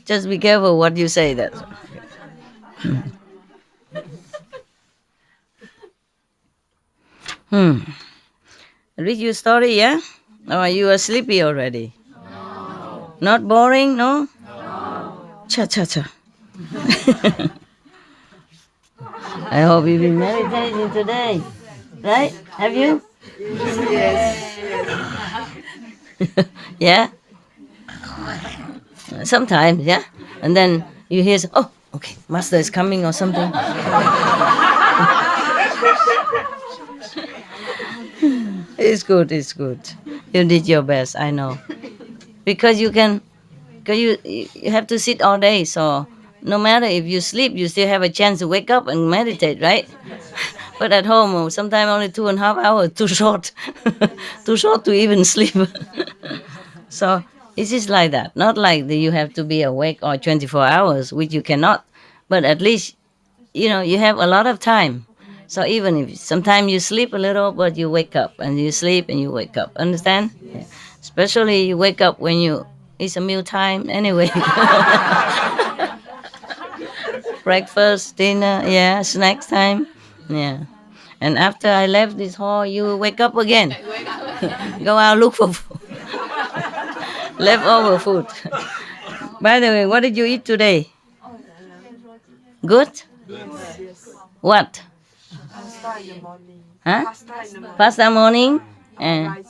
Just be careful what you say. That. Read your story, yeah? Or are you sleepy already? No. Not boring, no? No. Cha. I hope you've been meditating today. Right? Have you? Yeah? Sometimes, yeah? And then you hear, oh, okay, master is coming or something. It's good, it's good. You did your best, I know. Because you have to sit all day, so no matter if you sleep, you still have a chance to wake up and meditate, right? But at home, sometimes only 2.5 hours, too short. Too short to even sleep. So it is like that. Not like that you have to be awake or 24 hours, which you cannot. But at least, you have a lot of time. So even if sometimes you sleep a little, but you wake up and you sleep and you wake up. Understand? Yeah. Especially you wake up when it's a meal time anyway. Breakfast, dinner, yeah, snacks time. Yeah. And after I left this hall, you wake up again. Go out, look for food. Leftover food. By the way, what did you eat today? Good? What? Huh? Pasta morning and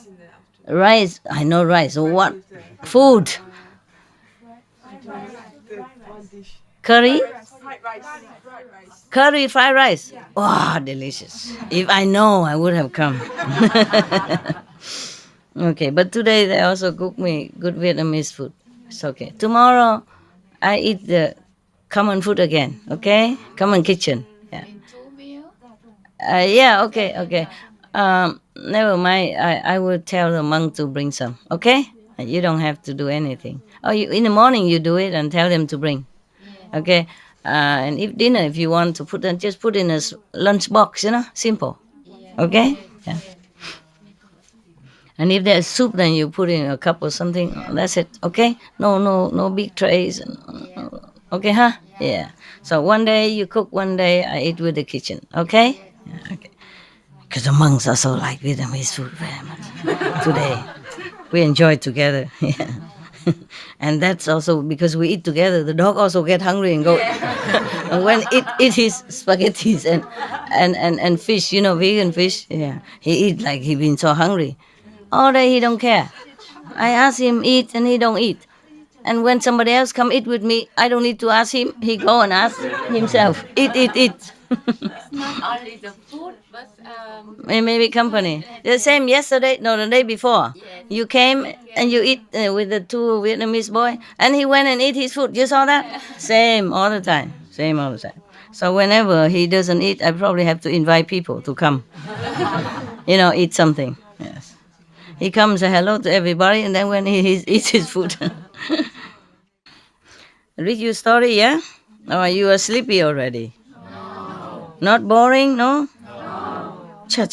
rice. I know rice. So what? Food. Curry? Curry fried rice. Wow, delicious. If I know, I would have come. Okay, but today they also cook me good Vietnamese food. It's okay. Tomorrow I eat the common food again. Okay, common kitchen. Yeah. Yeah. Okay. Okay. Never mind. I will tell the monk to bring some. Okay. You don't have to do anything. Oh, in the morning you do it and tell them to bring. Okay. And if dinner, if you want to just put in a lunch box. Simple. Okay. Yeah. And if there's soup, then you put in a cup or something. That's it. Okay. No big trays. Okay, huh? Yeah. So one day you cook, one day I eat with the kitchen. Okay. Yeah, okay. Because the monks also like Vietnamese food very much. Today we enjoy together. Yeah. And that's also because we eat together. The dog also get hungry and go. And when it eat his spaghettis and fish, vegan fish. Yeah, he eat like he been so hungry. All day he don't care. I ask him eat and he don't eat. And when somebody else come eat with me, I don't need to ask him. He go and ask himself. Eat. Not only the food, but Maybe company. The same yesterday, no, the day before. You came and you eat with the two Vietnamese boy, and he went and eat his food. You saw that? Same all the time. Same all the time. So whenever he doesn't eat, I probably have to invite people to come. Eat something. Yes. He comes, say hello to everybody, and then when he eats his food. Read your story, yeah? Or you are sleepy already? No. Not boring, no? No. Cha.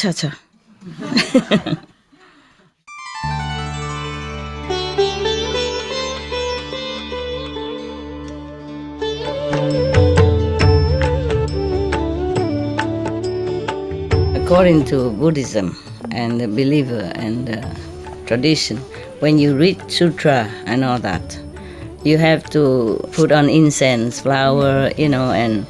According to Buddhism and the believer and tradition, when you read sutra and all that, you have to put on incense, flower, and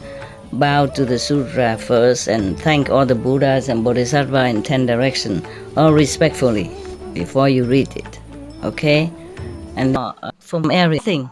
bow to the sutra first and thank all the Buddhas and Bodhisattva in 10 directions, all respectfully, before you read it. Okay? And from everything.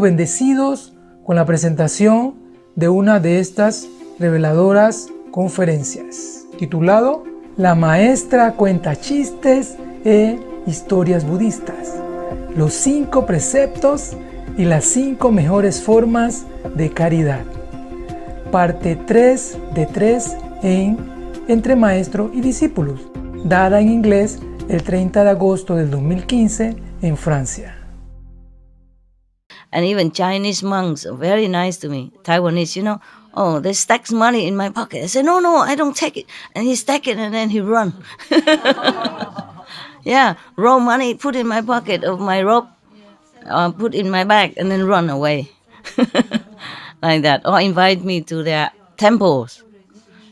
Bendecidos con la presentación de una de estas reveladoras conferencias, titulado La maestra cuenta chistes e historias budistas, los 5 preceptos y las 5 mejores formas de caridad. Parte 3 de 3 en Entre Maestro y Discípulos, dada en inglés el 30 de agosto del 2015 en Francia. And even Chinese monks are very nice to me. Taiwanese, oh, they stacks money in my pocket. I say, no, I don't take it. And he stack it and then he run. Yeah, raw money put in my pocket of my robe, put in my bag and then run away. Like that. Or invite me to their temples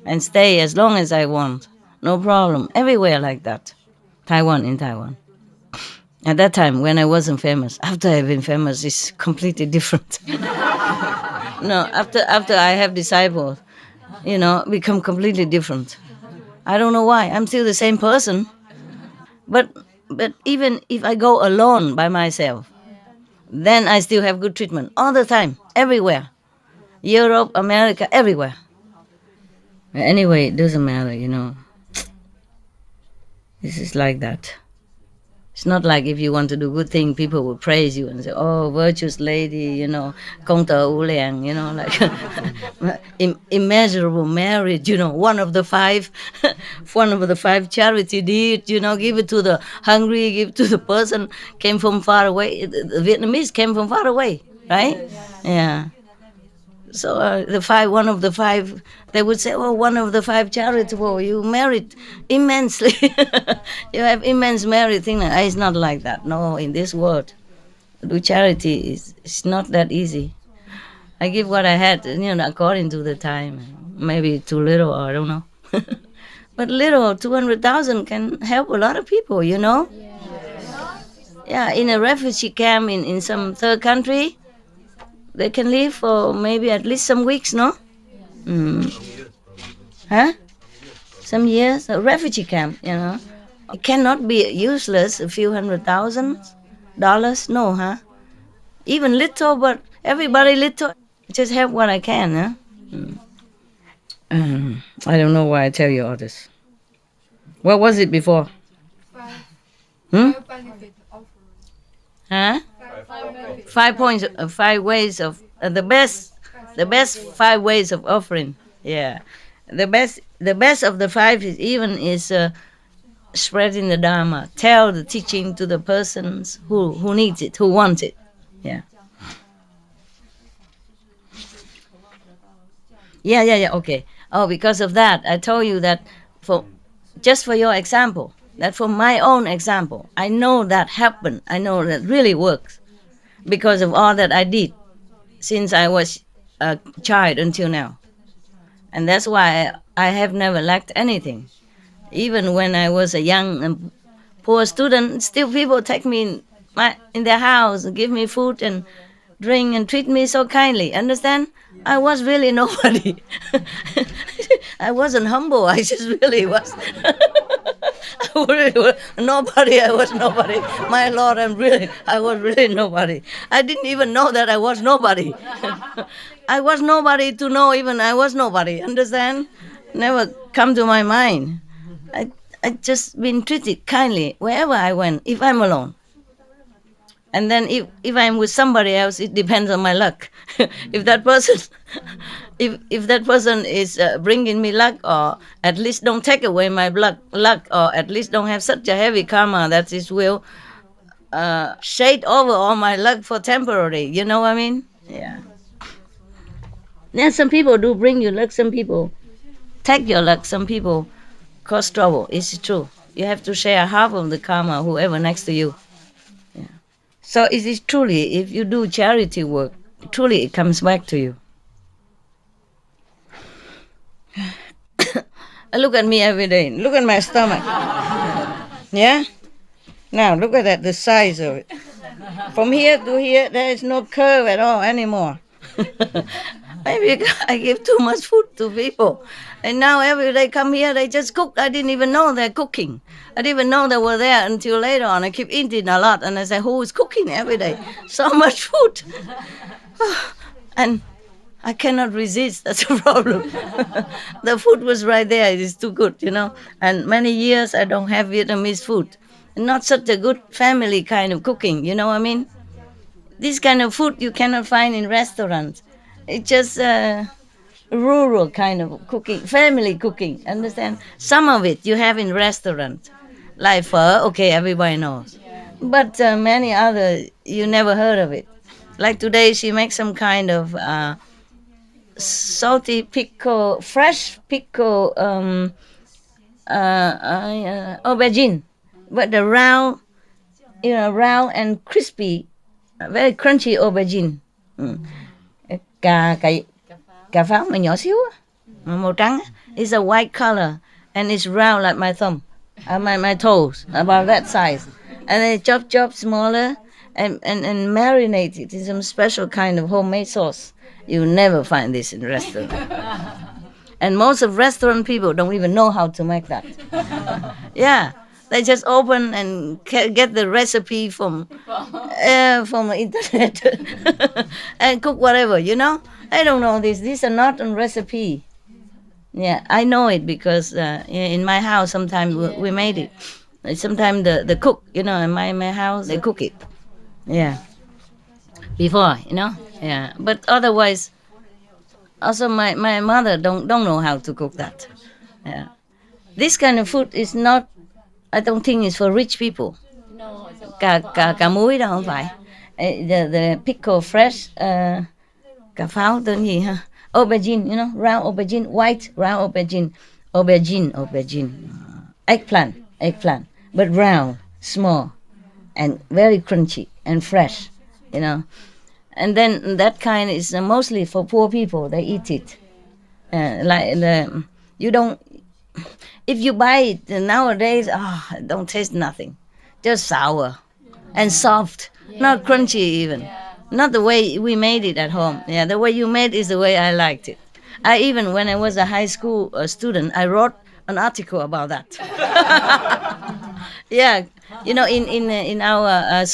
and stay as long as I want. No problem. Everywhere like that. In Taiwan. At that time, when I wasn't famous, after I've been famous, it's completely different. No, after I have disciples, become completely different. I don't know why. I'm still the same person. But even if I go alone by myself, then I still have good treatment all the time, everywhere. Europe, America, everywhere. Anyway, it doesn't matter, This is like that. It's not like if you want to do good thing, people will praise you and say, oh, virtuous lady, công tờ ưu liang, like immeasurable merit, one of the 5 charity deed, give it to the hungry, give it to the person came from far away. The Vietnamese came from far away, right? Yeah. So one of the 5, they would say, oh, one of the 5 charitable, you merit immensely. You have immense merit. It's not like that. No, in this world, do charity it's not that easy. I give what I had, according to the time. Maybe too little, or I don't know. But little, 200,000 can help a lot of people, Yeah, in a refugee camp in some third country, they can live for maybe at least some weeks, no? Huh? Some years. A refugee camp, It cannot be useless, a few $100,000, no, huh? Even little, but everybody little. Just help what I can, huh? I don't know why I tell you all this. What was it before? Huh? 5 points, 5 ways of the best 5 ways of offering. Yeah, the best of the 5 is spreading the Dharma. Tell the teaching to the persons who needs it, who wants it. Yeah. Yeah. Okay. Oh, because of that, I told you that for your example, that for my own example, I know that happened. I know that really works. Because of all that I did since I was a child until now. And that's why I have never lacked anything. Even when I was a young and poor student, still people take me in their house and give me food and drink and treat me so kindly. Understand? I was really nobody. I wasn't humble. I just really was. Nobody. I was nobody. My Lord, I was really nobody. I didn't even know that I was nobody. I was nobody to know even I was nobody. Understand? Never come to my mind. I just been treated kindly wherever I went, if I'm alone. And then if I'm with somebody else, it depends on my luck. If that person is bringing me luck, or at least don't take away my luck, or at least don't have such a heavy karma that it will shade over all my luck for temporary. You know what I mean? Yeah. Then some people do bring you luck. Some people take your luck. Some people cause trouble. It's true. You have to share half of the karma, whoever next to you. Yeah. So it is truly, if you do charity work, truly it comes back to you. Look at me every day. Look at my stomach. Yeah? Now look at that, the size of it. From here to here, there is no curve at all anymore. Maybe I give too much food to people. And now every day come here, they just cook. I didn't even know they're cooking. I didn't even know they were there until later on. I keep eating a lot. And I say, who is cooking every day? So much food. And I cannot resist. That's a problem. The food was right there. It is too good, And many years I don't have Vietnamese food. Not such a good family kind of cooking, you know what I mean? This kind of food you cannot find in restaurants. It's just rural kind of cooking, family cooking, understand? Some of it you have in restaurants. Like pho, okay, everybody knows. But many other, you never heard of it. Like today she makes some kind of salty pickle, fresh pickle aubergine. But the round, round and crispy, very crunchy aubergine. Cà pháo mà nhỏ xíu á, màu trắng. It's a white color and it's round like my thumb, my toes, about that size. And they chop smaller and marinate it in some special kind of homemade sauce. You never find this in restaurant. And most of restaurant people don't even know how to make that. Yeah. They just open and get the recipe from the internet and cook whatever, I don't know this. These are not on recipe. Yeah, I know it because in my house sometimes we made it. Sometimes the cook, in my house, they cook it. Yeah. Before, Yeah. But otherwise, also my mother don't know how to cook that. Yeah. This kind of food is not, I don't think it's for rich people. No, it's Cà muối đó không phải. The pickle fresh, cà pháo tên gì ha? Aubergine, round aubergine, white round aubergine. Eggplant, but round, small, and very crunchy and fresh, And then that kind is mostly for poor people. They eat it. You don't. If you buy it nowadays, it don't taste nothing, just sour and soft, not crunchy even, not the way we made it at home. Yeah, the way you made is the way I liked it. I even, when I was a high school student, I wrote an article about that. Yeah, in our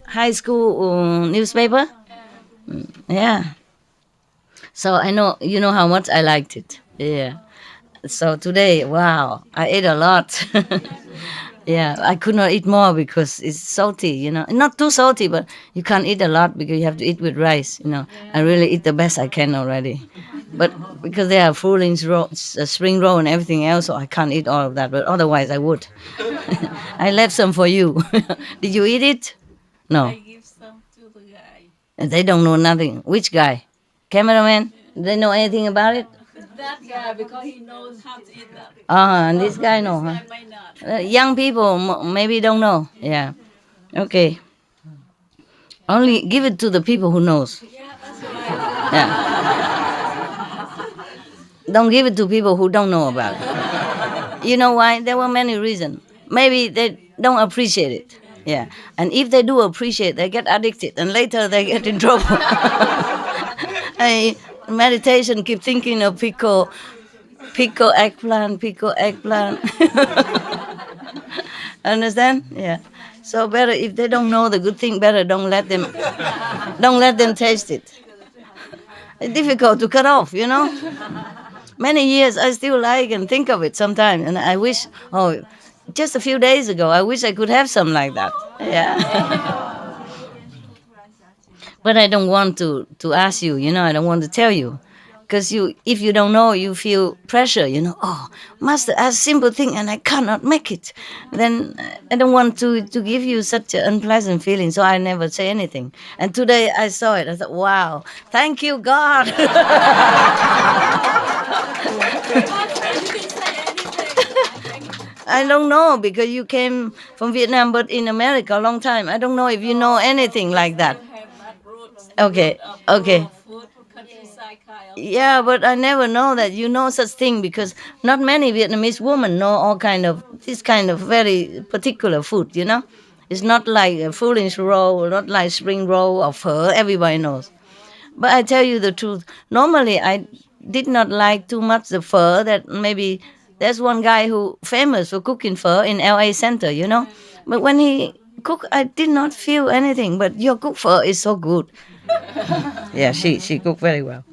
high school newspaper. Yeah. So I know, how much I liked it. Yeah. So today, wow, I ate a lot. Yeah, I could not eat more because it's salty, Not too salty, but you can't eat a lot because you have to eat with rice, I really eat the best I can already. But because they have spring roll and everything else, so I can't eat all of that. But otherwise, I would. I left some for you. Did you eat it? No. I give some to the guy. And they don't know nothing. Which guy? Cameraman? They know anything about it? That guy, because he knows how to eat that. And this guy know, huh? I might not. Young people maybe don't know. Yeah. Okay. Only give it to the people who knows. Yeah, that's right. Yeah. Don't give it to people who don't know about it. You know why? There were many reasons. Maybe they don't appreciate it. Yeah. And if they do appreciate, they get addicted, and later they get in trouble. Meditation, keep thinking of pickle eggplant. Understand? Yeah. So better, if they don't know the good thing, better don't let them taste it. It's difficult to cut off, Many years I still like and think of it sometimes, and I wish, just a few days ago, I wish I could have some like that. Yeah. But I don't want to ask you, I don't want to tell you. Because if you don't know, you feel pressure, Master asked simple thing and I cannot make it. Then I don't want to give you such an unpleasant feeling, so I never say anything. And today I saw it, I thought, wow, thank you, God. You can say anything. I don't know, because you came from Vietnam, but in America a long time. I don't know if you know anything like that. Okay. Yeah, but I never know that you know such thing, because not many Vietnamese women know all this kind of very particular food, It's not like a foolish roll, not like spring roll or pho, everybody knows. But I tell you the truth. Normally, I did not like too much the pho. That maybe there's one guy who famous for cooking pho in L.A. Center, you know. But when he cook, I did not feel anything. But your cook pho is so good. Yeah, she cooked very well.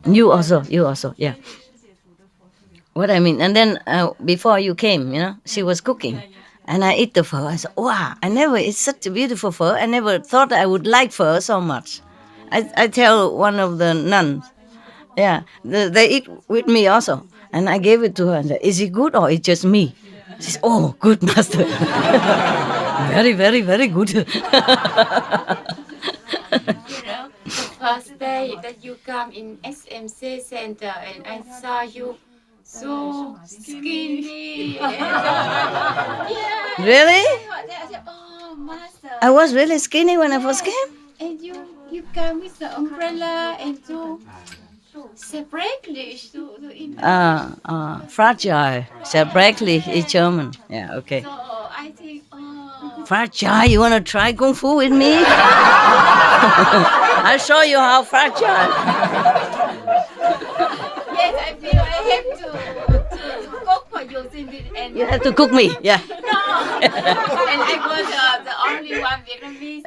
You also, yeah. What I mean, and then before you came, you know, she was cooking, and I eat the pho. I said, wow, it's such a beautiful pho. I never thought I would like pho so much. I tell one of the nuns, yeah, they eat with me also, and I gave it to her and said, is it good or it's just me? She said, oh, good, master. Very, very, very good. You know, the first day that you come in SMC Center and I saw you so skinny. Yeah. Really? I said, oh, Master. I was really skinny when I first came? And you come with the umbrella and so separately. Fragile. Separately in German. Yeah, okay. So I think, oh. Fragile, you want to try Kung Fu with me? I'll show you how fragile. Yes, I feel I have to cook for you. And You have to cook me, yeah. No, and I was the only one Vietnamese.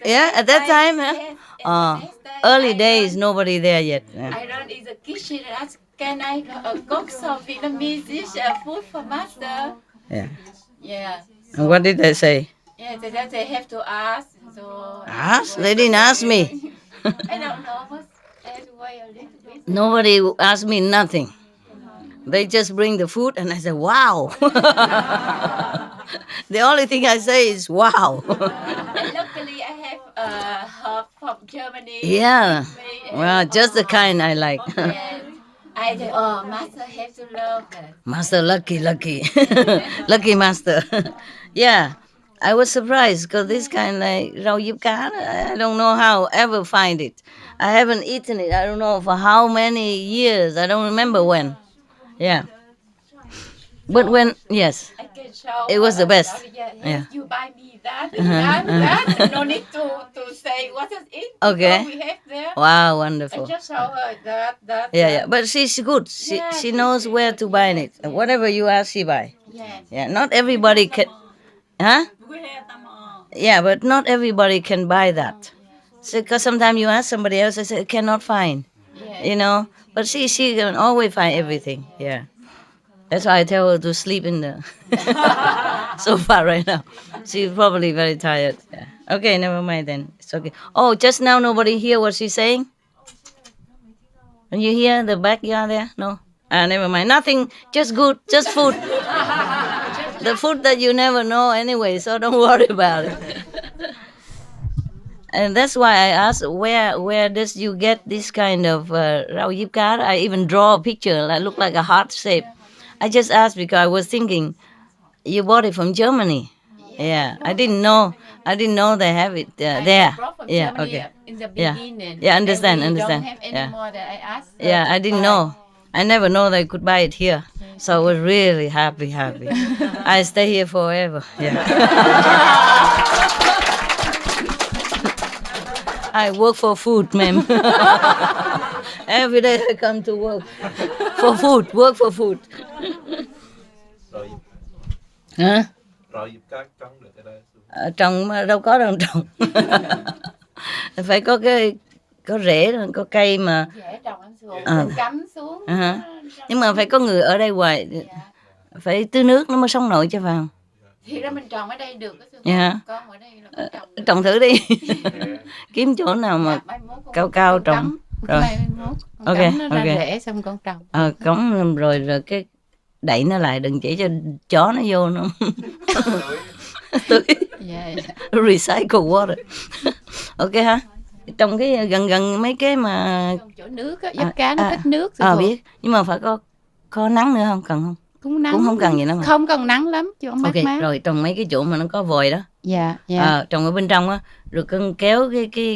Yeah, at that time, huh? Yes, and the next day Early I days, nobody there yet. Yeah. I run in the kitchen and ask, can I cook some Vietnamese dish food for master? Yeah. Yeah. And what did they say? Yeah, they have to ask. So Ask? They didn't ask me. I don't know, but I have to wait a little bit. Nobody asked me nothing. They just bring the food and I say, wow. The only thing I say is, wow. And luckily I have herb from Germany. Yeah. with me, and- Well, just the kind I like. And I say, oh, master have to love that. Master, lucky. Lucky master. Yeah. I was surprised because this kind like rau diếp cá, I don't know how ever find it. I haven't eaten it. I don't know for how many years. I don't remember when. Yeah. But when, yes. I can show It was the best. Yeah. Yeah. You buy me that, that. No need to say what is it. Okay. We have there. Wow, I wonderful. just show her that. Yeah. But she's good. She knows where to buy it. Whatever you ask, she buy. Yes. Yeah. Not everybody can. Huh? Yeah, but not everybody can buy that. Because sometimes you ask somebody else, they say, cannot find. Yes. You know? But she can always find everything. Yeah. That's why I tell her to sleep in the sofa right now. She's probably very tired. Yeah. Okay, never mind then. It's okay. Oh, just now nobody hear what she's saying? Can you hear the backyard there? No? Never mind. Nothing. Just good. Just food. The food that you never know anyway, so don't worry about it. And that's why I asked, where does you get this kind of rau diếp cá? I even draw a picture that look like a heart shape. I just asked because I was thinking, you bought it from Germany. Yeah, I didn't know they have it there. Brought from Yeah, Germany okay. In the Yeah. beginning. Yeah, understand. Don't have any Yeah. more that I asked. Yeah, I didn't know. I never know they could buy it here. So I was really happy. I stay here forever. Yeah. I work for food, ma'am. Every day I come to work for food. Rồi Hả? rồi dịp cá trống được cái đây. Trồng mà đâu có đâu trồng. Phải có rễ, có cây mà. Dễ trồng ăn xuống, Ờ. cắm xuống. Nhưng mà phải có người ở đây hoài, phải tưới nước nó mới sống nổi cho vào. Thì ra mình trồng ở đây được. Dạ. Con ở đây là cũng trồng được. Trồng thử đi. Kiếm chỗ nào mà Mai mốt con cao cắm. trồng. Rồi. Mai mốt con Ok, cắm nó ra ok. rễ xong con trồng. Cống rồi cái đậy nó lại, đừng chỉ cho chó nó vô nó tưới. Yeah. Recycle water. Ok ha. Trong cái gần mấy cái mà Trồng chỗ nước á, giúp cá nó thích nước. biết, nhưng mà phải có nắng nữa không, cần không? Cũng nắng. Cũng không cần gì đâu mà. Không cần nắng lắm, chỗ mát Ok, mát. rồi trồng mấy cái chỗ mà nó có vòi đó. Dạ, Trồng ở bên trong á, rồi con kéo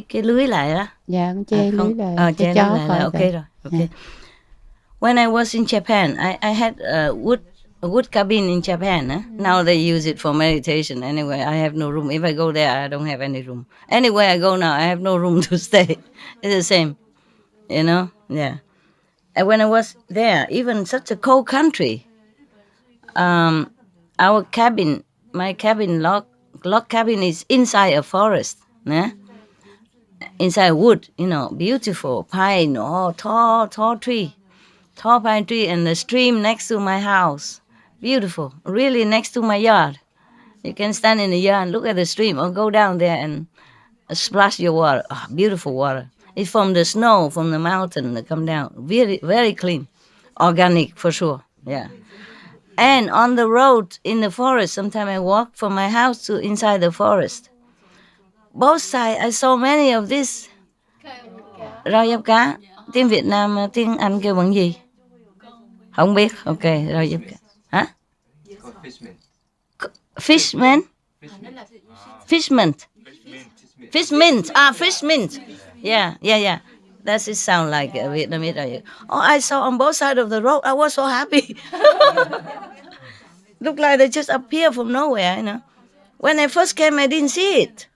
cái lưới lại đó. dạ, con che lưới lại. Che lưới lại là ok rồi. Ok. Yeah. When I was in Japan, I had a wood cabin in Japan. Now they use it for meditation. Anyway, I have no room. If I go there, I don't have any room. Anywhere I go now, I have no room to stay. It's the same, Yeah. And when I was there, even such a cold country, our cabin, my cabin, log cabin is inside a forest, inside wood, beautiful pine, tall tree, tall pine tree, and the stream next to my house, beautiful, really next to my yard. You can stand in the yard and look at the stream, or go down there and splash your water. Oh, beautiful water. It's from the snow, from the mountain that come down. Very, very clean, organic for sure. Yeah. And on the road in the forest, sometimes I walk from my house to inside the forest. Both sides, I saw many of this. Rau diếp cá. Tiếng Việt Nam, tiếng Anh kêu bằng gì? Không biết. Ok, rau diếp cá. Hả? Fishman? Fishman. Fish mint. Fish mint. Yeah. Does it sound like Vietnamese? Oh, I saw on both sides of the road. I was so happy. Look like they just appear from nowhere, When I first came, I didn't see it.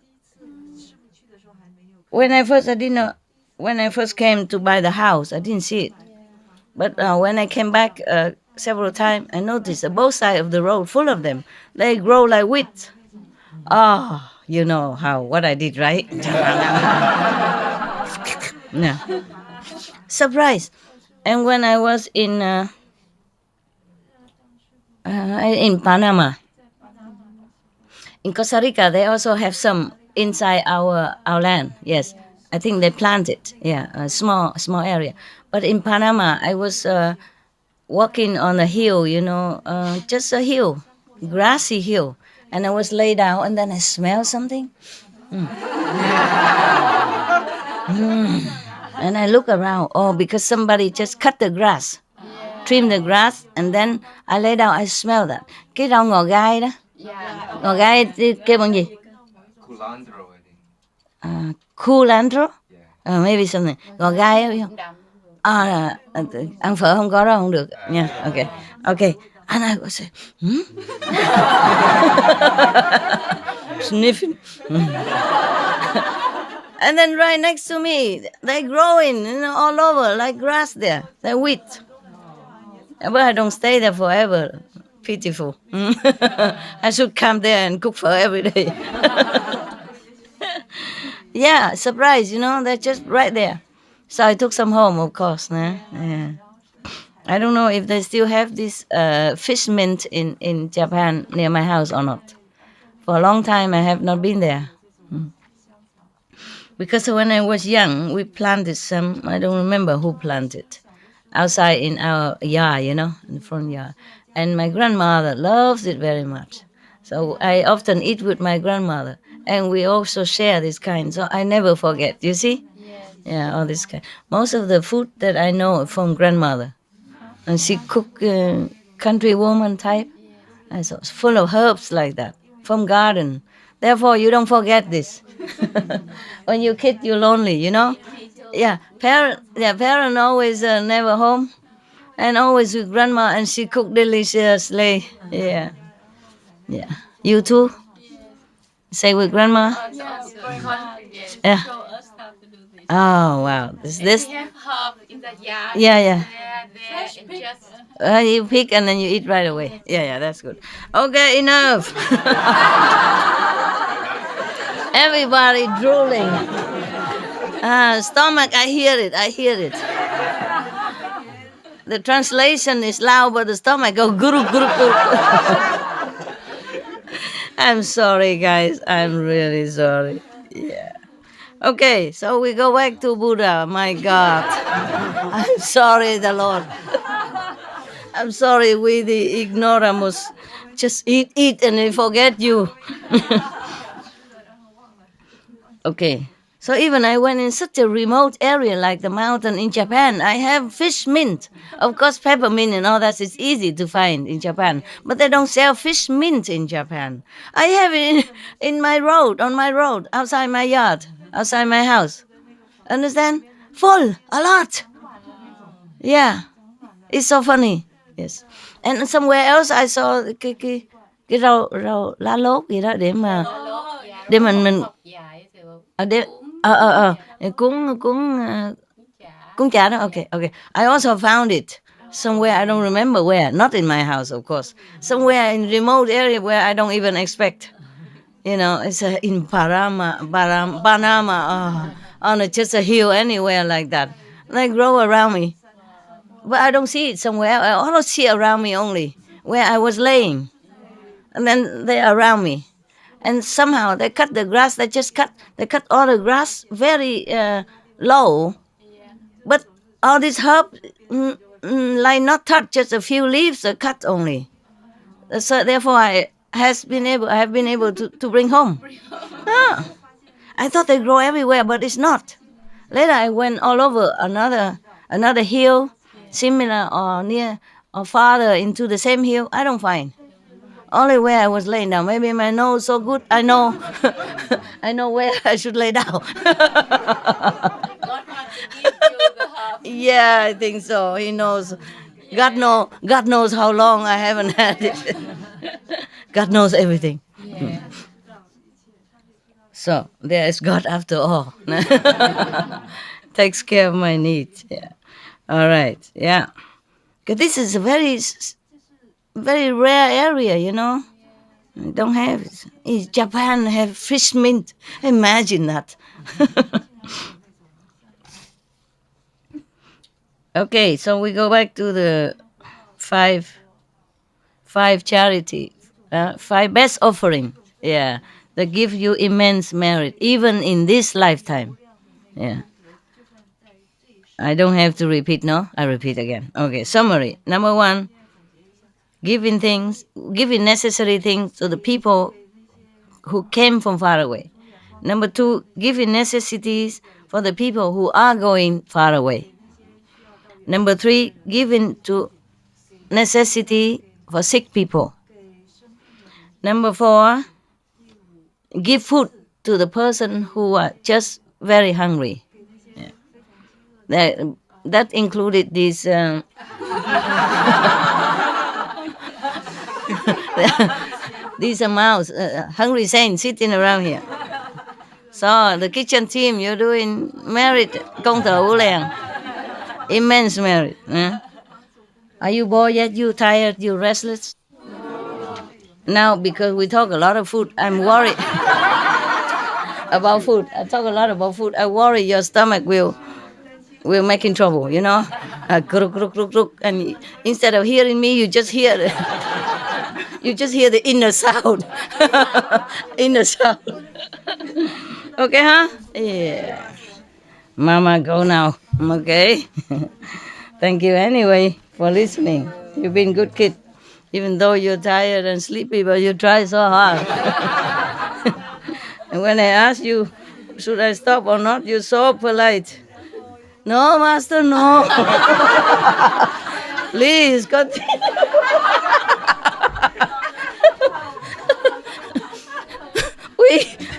When I first came to buy the house, I didn't see it. But when I came back several times, I noticed that both sides of the road, full of them. They grow like wheat. Oh, you know what I did, right? No. Surprise. And when I was in Panama, in Costa Rica, they also have some inside our land. Yes, I think they planted. Yeah, a small area. But in Panama, I was walking on a hill, just a hill, grassy hill, and I was laid down, and then I smelled something. And I look around. Oh, because somebody just cut the grass, trim the grass, and then I lay down. I smell that. Cái rau ngò gai đó. Ngò gai kêu bằng gì? Culantro, I think. Culantro? Maybe something. Ngò gai biết không? Ăn phở không có đó không được nha. Okay. And I was say, sniffing. And then right next to me, they're growing, all over like grass there. They're wheat. But I don't stay there forever. Pitiful. I should come there and cook for every day. Yeah, surprise, they're just right there. So I took some home, of course. Yeah. I don't know if they still have this fish mint in Japan near my house or not. For a long time, I have not been there. Because when I was young, we planted some, I don't remember who planted, outside in our yard, in the front yard. And my grandmother loves it very much. So I often eat with my grandmother. And we also share this kind, so I never forget, you see? Yes. Yeah, all this kind. Most of the food that I know from grandmother. And she cook country woman type. And so it's full of herbs like that, from garden. Therefore, you don't forget this. When you're kid, you're lonely, Yeah, parent always never home. And always with grandma, and she cook deliciously. Yeah. You too? Say with grandma? Yeah. Oh, wow. This? We have herb in the yard. Yeah. There, You pick and then you eat right away. Yeah, that's good. Okay, enough. Everybody drooling. Stomach, I hear it. The translation is loud, but the stomach goes guru. I'm sorry, guys. I'm really sorry. Yeah. Okay, so we go back to Buddha. My God. I'm sorry, the Lord. I'm sorry, we the ignoramus just eat and we forget you. Okay. So even I went in such a remote area like the mountain in Japan, I have fish mint. Of course, peppermint and all that is easy to find in Japan, but they don't sell fish mint in Japan. I have it on my road, outside my yard, outside my house. Understand? Full, a lot. Yeah, it's so funny. Yes. And somewhere else I saw cái rau lá lốt gì đó để mình cuốn chả đó. Okay. I also found it somewhere, I don't remember where, not in my house of course, somewhere in remote area where I don't even expect. You know, it's in Panama, on just a hill anywhere like that. They grow around me, but I don't see it somewhere. I don't see it around me only where I was laying, and then they're around me. And somehow they cut the grass. They cut all the grass very low, but all this herb like not touch, just a few leaves are cut only. So therefore I have been able to bring home. Ah, I thought they grow everywhere, but it's not. Later I went all over another hill, similar or near or farther into the same hill. I don't find. Only where I was laying down. Maybe my nose so good, I know I know where I should lay down. God wants to give you the herb. Yeah, I think so. He knows. God knows how long I haven't had it. God knows everything. Yeah. So there is God after all. Takes care of my needs. Yeah. All right. Yeah. 'Cause this is a very rare area, you know. We don't have it. In Japan have fish mint. Imagine that. Okay, so we go back to the five charity, 5 best offering. Yeah, that give you immense merit, even in this lifetime. Yeah. I don't have to repeat, no? I repeat again. Okay, summary. Number 1, giving necessary things to the people who came from far away. Number 2, giving necessities for the people who are going far away. Number 3, giving to necessity for sick people. Number 4, give food to the person who are just very hungry. Yeah. That included these these amounts, hungry saints sitting around here. So the kitchen team, you're doing merit, công thờ Ú Lèng. Immense merit. Are you bored yet? You tired? You restless? Now, because we talk a lot of food, I'm worried about food. I talk a lot about food. I worry your stomach will make in trouble, you know? And instead of hearing me, you just hear the inner sound. Inner sound. Okay, huh? Yeah. Mama, go now. Okay. Thank you anyway for listening. You've been good kid. Even though you're tired and sleepy, but you try so hard. And when I ask you, should I stop or not, you're so polite. No, Master, no. Please, continue.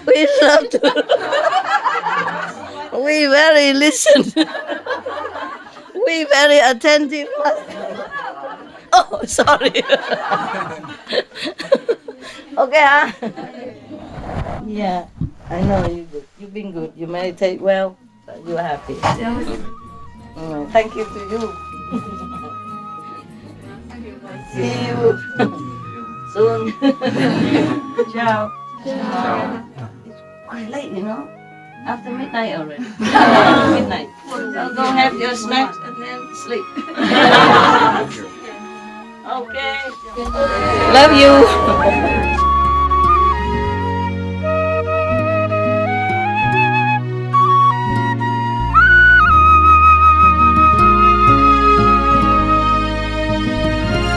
We love to. We very listen. We very attentive. Oh, sorry. Okay, huh? Yeah, I know you good. You've been good. You meditate well. You're happy. Thank you to you. See you soon. Ciao. Ciao. It's quite late, you know. After midnight already. Midnight. So go have your snacks and then sleep. Okay. Love you.